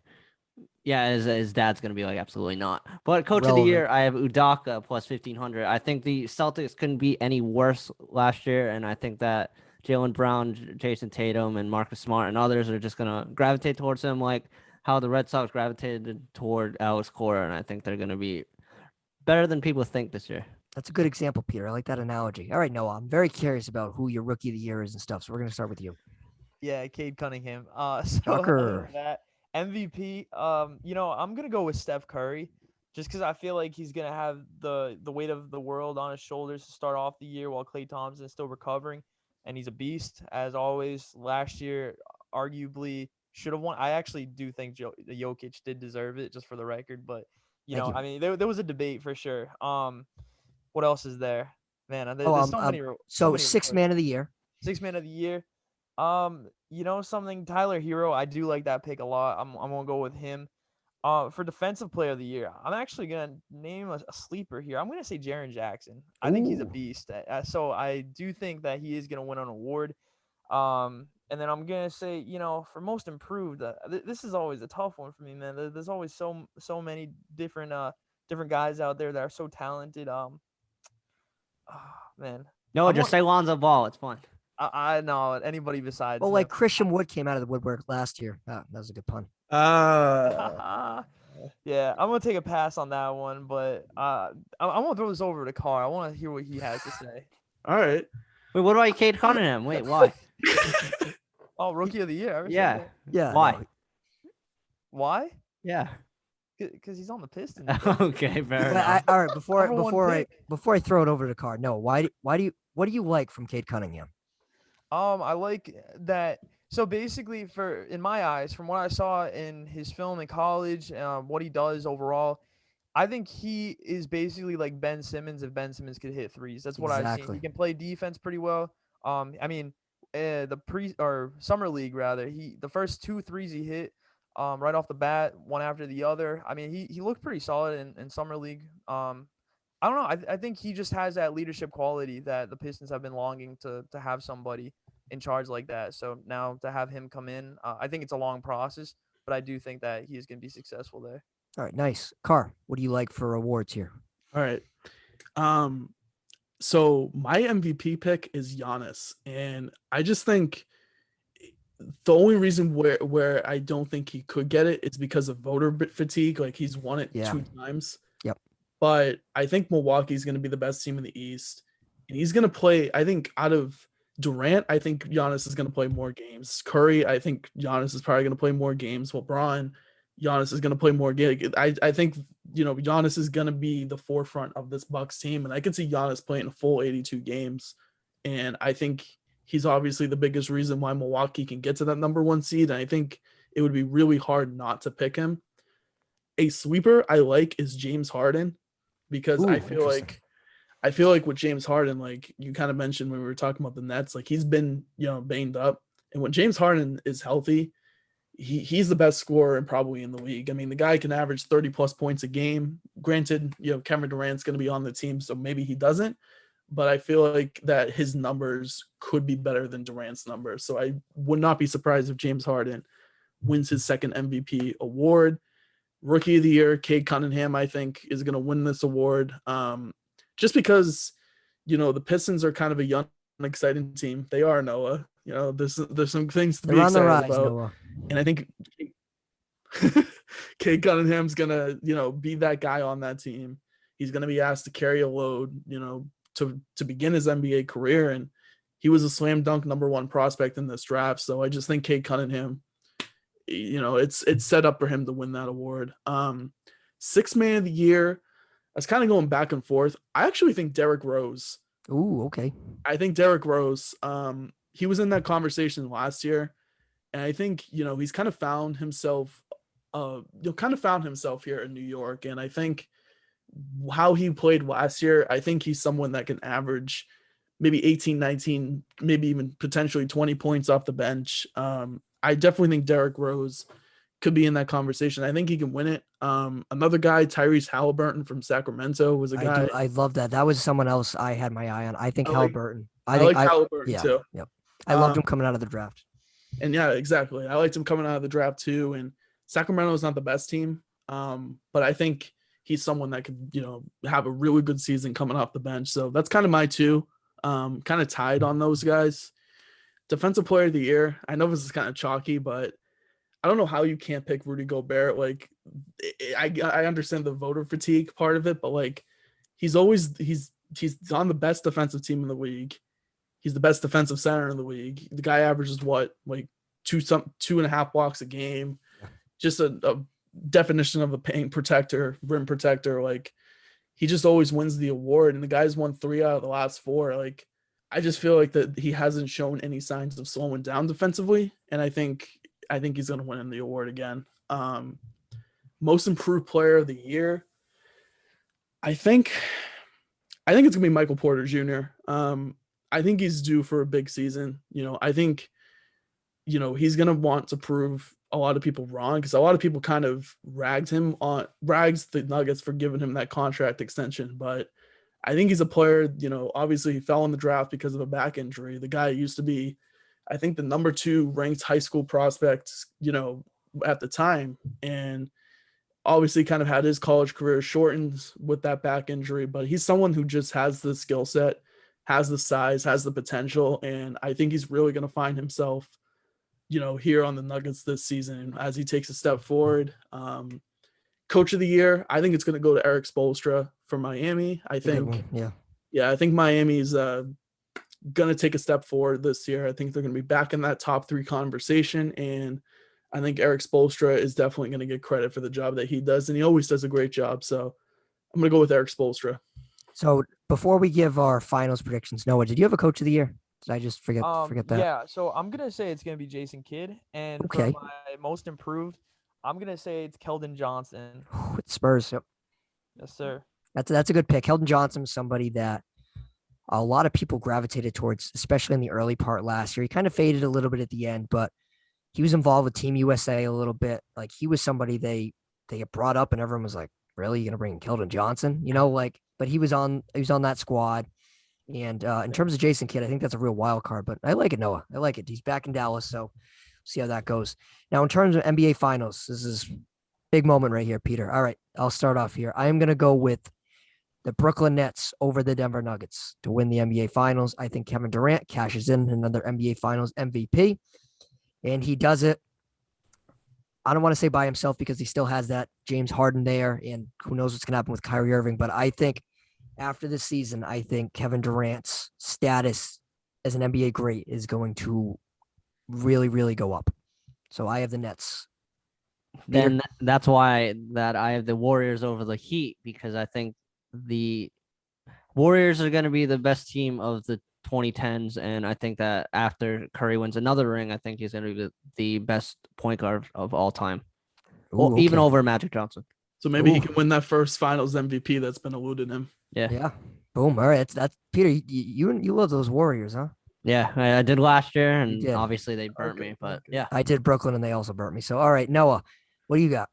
[SPEAKER 3] Yeah, his dad's going to be like, absolutely not. But coach of the year, I have Udoka plus 1,500. I think the Celtics couldn't be any worse last year, and I think that Jaylen Brown, Jason Tatum, and Marcus Smart and others are just going to gravitate towards him like how the Red Sox gravitated toward Alex Cora, and I think they're going to be better than people think this year.
[SPEAKER 2] That's a good example, Peter. I like that analogy. All right, Noah, I'm very curious about who your Rookie of the Year is and stuff, so we're going to start with you.
[SPEAKER 4] Yeah, Cade Cunningham.
[SPEAKER 2] Shocker.
[SPEAKER 4] That MVP, I'm going to go with Steph Curry just because I feel like he's going to have the weight of the world on his shoulders to start off the year while Klay Thompson is still recovering. And he's a beast, as always. Last year, arguably should have won. I actually do think Jokic did deserve it, just for the record. But, there was a debate for sure. What else is there? Man, there's so many.
[SPEAKER 2] So sixth man of the year.
[SPEAKER 4] Sixth man of the year. Something, Tyler Hero, I do like that pick a lot. I'm going to go with him. For defensive player of the year, I'm actually going to name a sleeper here. I'm going to say Jaren Jackson. I think he's a beast. So I do think that he is going to win an award. And then I'm going to say, for most improved, this is always a tough one for me, man. There's always so many different guys out there that are so talented. Man.
[SPEAKER 3] No, just say Lonzo Ball. It's fun.
[SPEAKER 4] I know anybody besides.
[SPEAKER 2] Well, like Christian Wood came out of the woodwork last year. That was a good pun.
[SPEAKER 4] Yeah, I'm gonna take a pass on that one, but I'm gonna throw this over to Carr. I want to hear what he has to say.
[SPEAKER 5] All right.
[SPEAKER 3] Wait, what about Cade Cunningham? Wait, why?
[SPEAKER 4] Oh, Rookie of the Year.
[SPEAKER 3] Yeah.
[SPEAKER 2] Yeah.
[SPEAKER 3] Why?
[SPEAKER 2] No.
[SPEAKER 4] Why?
[SPEAKER 3] Yeah.
[SPEAKER 4] Because he's on the Pistons.
[SPEAKER 3] Okay, fair enough.
[SPEAKER 2] All right, before I throw it over to Carr, no, what do you like from Cade Cunningham?
[SPEAKER 4] I like that. So basically, in my eyes, from what I saw in his film in college, what he does overall, I think he is basically like Ben Simmons if Ben Simmons could hit threes. That's what I've seen. He can play defense pretty well. The summer league rather, the first 2 threes he hit right off the bat, one after the other. I mean, he looked pretty solid in summer league. I don't know. I think he just has that leadership quality that the Pistons have been longing to have somebody in charge like that. So now to have him come in, I think it's a long process, but I do think that he is going to be successful there.
[SPEAKER 2] All right, nice. Carr, what do you like for awards here?
[SPEAKER 5] All right. So my MVP pick is Giannis, and I just think the only reason where I don't think he could get it is because of voter fatigue. Like he's won it
[SPEAKER 2] Yeah.
[SPEAKER 5] 2 times.
[SPEAKER 2] Yep.
[SPEAKER 5] But I think Milwaukee's going to be the best team in the East, and he's going to play. I think out of Durant, I think Giannis is going to play more games. Curry, I think Giannis is probably going to play more games. LeBron, Giannis is going to play more games. I think Giannis is going to be the forefront of this Bucks team, and I could see Giannis playing a full 82 games, and I think he's obviously the biggest reason why Milwaukee can get to that number 1 seed. And I think it would be really hard not to pick him. A sleeper I like is James Harden, because
[SPEAKER 2] Ooh,
[SPEAKER 5] I feel
[SPEAKER 2] interesting.
[SPEAKER 5] like with James Harden, like you kind of mentioned when we were talking about the Nets, like he's been, banged up. And when James Harden is healthy, he's the best scorer and probably in the league. I mean, the guy can average 30 plus points a game. Granted, Kevin Durant's going to be on the team, so maybe he doesn't. But I feel like that his numbers could be better than Durant's numbers. So I would not be surprised if James Harden wins his second MVP award. Rookie of the Year, Cade Cunningham, I think, is going to win this award. Just because, the Pistons are kind of a young, exciting team. They are, Noah. There's some things to be
[SPEAKER 2] They're on the
[SPEAKER 5] excited
[SPEAKER 2] rise,
[SPEAKER 5] about.
[SPEAKER 2] Noah.
[SPEAKER 5] And I think Cade Cunningham's going to, be that guy on that team. He's going to be asked to carry a load, to begin his NBA career, and he was a slam dunk number 1 prospect in this draft. So I just think Cade Cunningham, it's set up for him to win that award. 6th man of the year, I was kind of going back and forth. I actually think Derrick Rose.
[SPEAKER 2] Ooh, okay.
[SPEAKER 5] I think Derrick Rose, he was in that conversation last year, and I think, he's kind of found himself, here in New York, and I think how he played last year, I think he's someone that can average maybe 18, 19, maybe even potentially 20 points off the bench. I definitely think Derrick Rose could be in that conversation. I think he can win it. Another guy, Tyrese Halliburton from Sacramento, was a guy.
[SPEAKER 2] I love that. That was someone else I had my eye on. I think Halliburton.
[SPEAKER 5] I like Halliburton too.
[SPEAKER 2] Yep. I loved him coming out of the draft.
[SPEAKER 5] And yeah, exactly. I liked him coming out of the draft too. And Sacramento is not the best team, but I think he's someone that could, have a really good season coming off the bench. So that's kind of my 2, kind of tied on those guys. Defensive player of the year. I know this is kind of chalky, but I don't know how you can't pick Rudy Gobert. Like, I understand the voter fatigue part of it, but like, he's on the best defensive team in the league. He's the best defensive center in the league. The guy averages what, like 2.5 blocks a game. Just a definition of a paint protector, rim protector. Like, he just always wins the award, and the guy's won 3 out of the last 4. Like, I just feel like that he hasn't shown any signs of slowing down defensively, and I think he's going to win the award again. Most improved player of the year, I think it's going to be Michael Porter Jr. I think he's due for a big season. I think he's going to want to prove a lot of people wrong, because a lot of people kind of rags the Nuggets for giving him that contract extension. But I think he's a player, obviously he fell in the draft because of a back injury. The guy used to be, I think, the number 2 ranked high school prospect, at the time. And obviously kind of had his college career shortened with that back injury, but he's someone who just has the skill set, has the size, has the potential. And I think he's really going to find himself, here on the Nuggets this season as he takes a step forward. Coach of the year, I think it's going to go to Eric Spoelstra from Miami. I think, I think Miami's going to take a step forward this year. I think they're going to be back in that top 3 conversation, and I think Eric Spoelstra is definitely going to get credit for the job that he does, and he always does a great job. So I'm going to go with Eric Spoelstra.
[SPEAKER 2] So before we give our finals predictions, Noah, did you have a coach of the year? Did I just forget that?
[SPEAKER 4] Yeah, so I'm going to say it's going to be Jason Kidd, and for my most improved, I'm going to say it's Keldon Johnson.
[SPEAKER 2] It's Spurs. Yep.
[SPEAKER 4] Yes, sir.
[SPEAKER 2] That's a good pick. Keldon Johnson is somebody that a lot of people gravitated towards, especially in the early part last year. He kind of faded a little bit at the end, but he was involved with Team USA a little bit. Like, he was somebody they get brought up, and everyone was like, really? You're going to bring Keldon Johnson? But he was on that squad. And in terms of Jason Kidd, I think that's a real wild card, but I like it, Noah. I like it. He's back in Dallas, so see how that goes. Now, in terms of NBA Finals, this is big moment right here, Peter. All right, I'll start off here. I am going to go with the Brooklyn Nets over the Denver Nuggets to win the NBA Finals. I think Kevin Durant cashes in another NBA Finals MVP, and he does it. I don't want to say by himself because he still has that James Harden there, and who knows what's going to happen with Kyrie Irving. But I think after this season, I think Kevin Durant's status as an NBA great is going to really, really go up. So I have the Nets.
[SPEAKER 3] Then that's why that I have the Warriors over the Heat, because I think the Warriors are going to be the best team of the 2010s, and I think that after Curry wins another ring, I think he's going to be the best point guard of all time,
[SPEAKER 2] Ooh,
[SPEAKER 3] even
[SPEAKER 2] okay.
[SPEAKER 3] over Magic Johnson.
[SPEAKER 5] So maybe he
[SPEAKER 2] Ooh.
[SPEAKER 5] can win that first Finals MVP that's been eluding him.
[SPEAKER 2] Yeah. Boom. All right. That's Peter. You love those Warriors, huh?
[SPEAKER 3] Yeah, I did last year, and
[SPEAKER 2] did.
[SPEAKER 3] obviously they burnt me, but yeah.
[SPEAKER 2] I did Brooklyn, and they also burnt me. So, all right, Noah, what do you got?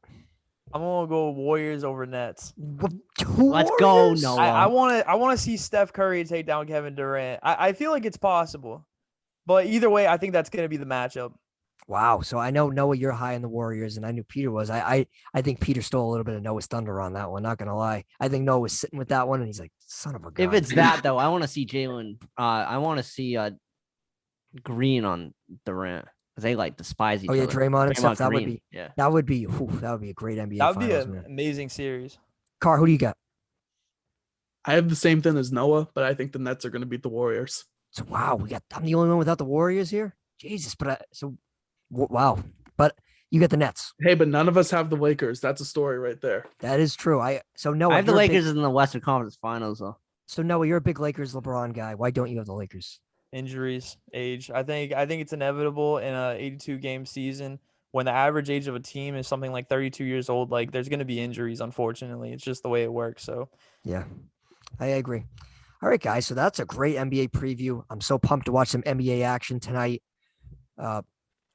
[SPEAKER 4] I'm gonna go Warriors over Nets.
[SPEAKER 3] Let's go, Noah.
[SPEAKER 4] I want to see Steph Curry take down Kevin Durant. I feel like it's possible, but either way, I think that's gonna be the matchup.
[SPEAKER 2] Wow. So I know, Noah, you're high in the Warriors, and I knew Peter was. I think Peter stole a little bit of Noah's thunder on that one. Not gonna lie. I think Noah was sitting with that one, and he's like, "Son of a gun."
[SPEAKER 3] If it's that though, I want to see Jalen. I want to see Green on Durant, because they like despise each other.
[SPEAKER 2] Draymond and stuff. That would be that would be a great NBA.
[SPEAKER 4] That would be
[SPEAKER 2] Finals,
[SPEAKER 4] an
[SPEAKER 2] man.
[SPEAKER 4] amazing series.
[SPEAKER 2] Car, who do you got?
[SPEAKER 5] I have the same thing as Noah, but I think the Nets are going to beat the Warriors.
[SPEAKER 2] So wow, I'm the only one without the Warriors here. Jesus, but wow, but you get the Nets.
[SPEAKER 5] Hey, but none of us have the Lakers. That's a story right there.
[SPEAKER 2] That is true. Noah,
[SPEAKER 3] I have the Lakers in the Western Conference Finals though.
[SPEAKER 2] So Noah, you're a big Lakers LeBron guy. Why don't you have the Lakers?
[SPEAKER 4] Injuries, age. I think it's inevitable in a 82 game season when the average age of a team is something like 32 years old. Like there's going to be injuries. Unfortunately, it's just the way it works. So
[SPEAKER 2] yeah, I agree. All right, guys. So that's a great NBA preview. I'm so pumped to watch some NBA action tonight.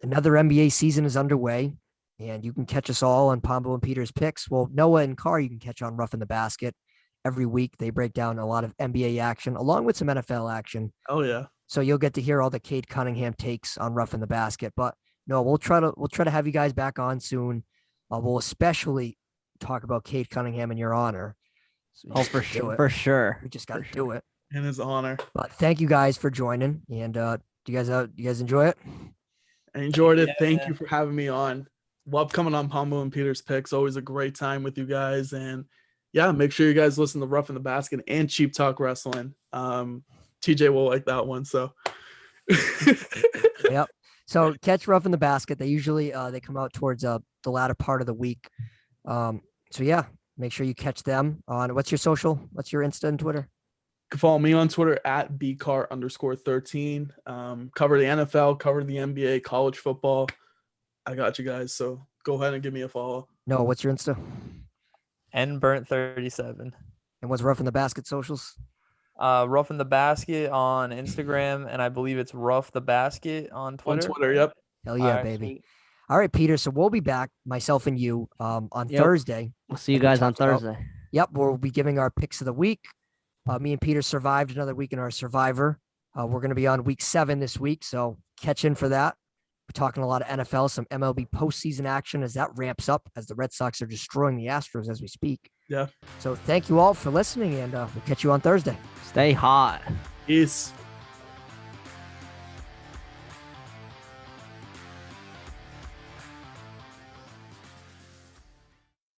[SPEAKER 2] Another NBA season is underway, and you can catch us all on Pombo and Peter's picks. Well, Noah and Carr, you can catch on Rough in the Basket. Every week, they break down a lot of NBA action along with some NFL action.
[SPEAKER 5] Oh yeah.
[SPEAKER 2] So you'll get to hear all the Cade Cunningham takes on Rough in the Basket. But no, we'll try to have you guys back on soon. We'll especially talk about Cade Cunningham in your honor. So
[SPEAKER 3] For sure.
[SPEAKER 2] We just got to do it.
[SPEAKER 5] In his honor.
[SPEAKER 2] But thank you guys for joining. And do you guys enjoy it?
[SPEAKER 5] I enjoyed it. Thank you for having me on. Love coming on Pombo and Peter's picks. Always a great time with you guys. And yeah, make sure you guys listen to Rough in the Basket and Cheap Talk Wrestling. TJ will like that one. So
[SPEAKER 2] yep. So catch Rough in the Basket. They usually they come out towards the latter part of the week. So yeah, make sure you catch them on what's your social? What's your Insta and Twitter?
[SPEAKER 5] You can follow me on Twitter at bcar_13. Cover the NFL, cover the NBA, college football. I got you guys. So go ahead and give me a follow.
[SPEAKER 2] No, what's your Insta?
[SPEAKER 4] nburnt37.
[SPEAKER 2] And what's Rough in the Basket socials?
[SPEAKER 4] Rough in the Basket on Instagram, and I believe it's Rough the Basket on Twitter.
[SPEAKER 5] On Twitter, yep.
[SPEAKER 2] Hell yeah, baby. All right, Peter. So we'll be back, myself and you, on Thursday.
[SPEAKER 3] We'll see you guys on Thursday.
[SPEAKER 2] Yep, we'll be giving our picks of the week. Me and Peter survived another week in our Survivor. We're going to be on week 7 this week, so catch in for that. We're talking a lot of NFL, some MLB postseason action as that ramps up, as the Red Sox are destroying the Astros as we speak.
[SPEAKER 5] Yeah.
[SPEAKER 2] So thank you all for listening, and we'll catch you on Thursday.
[SPEAKER 3] Stay hot.
[SPEAKER 5] Peace.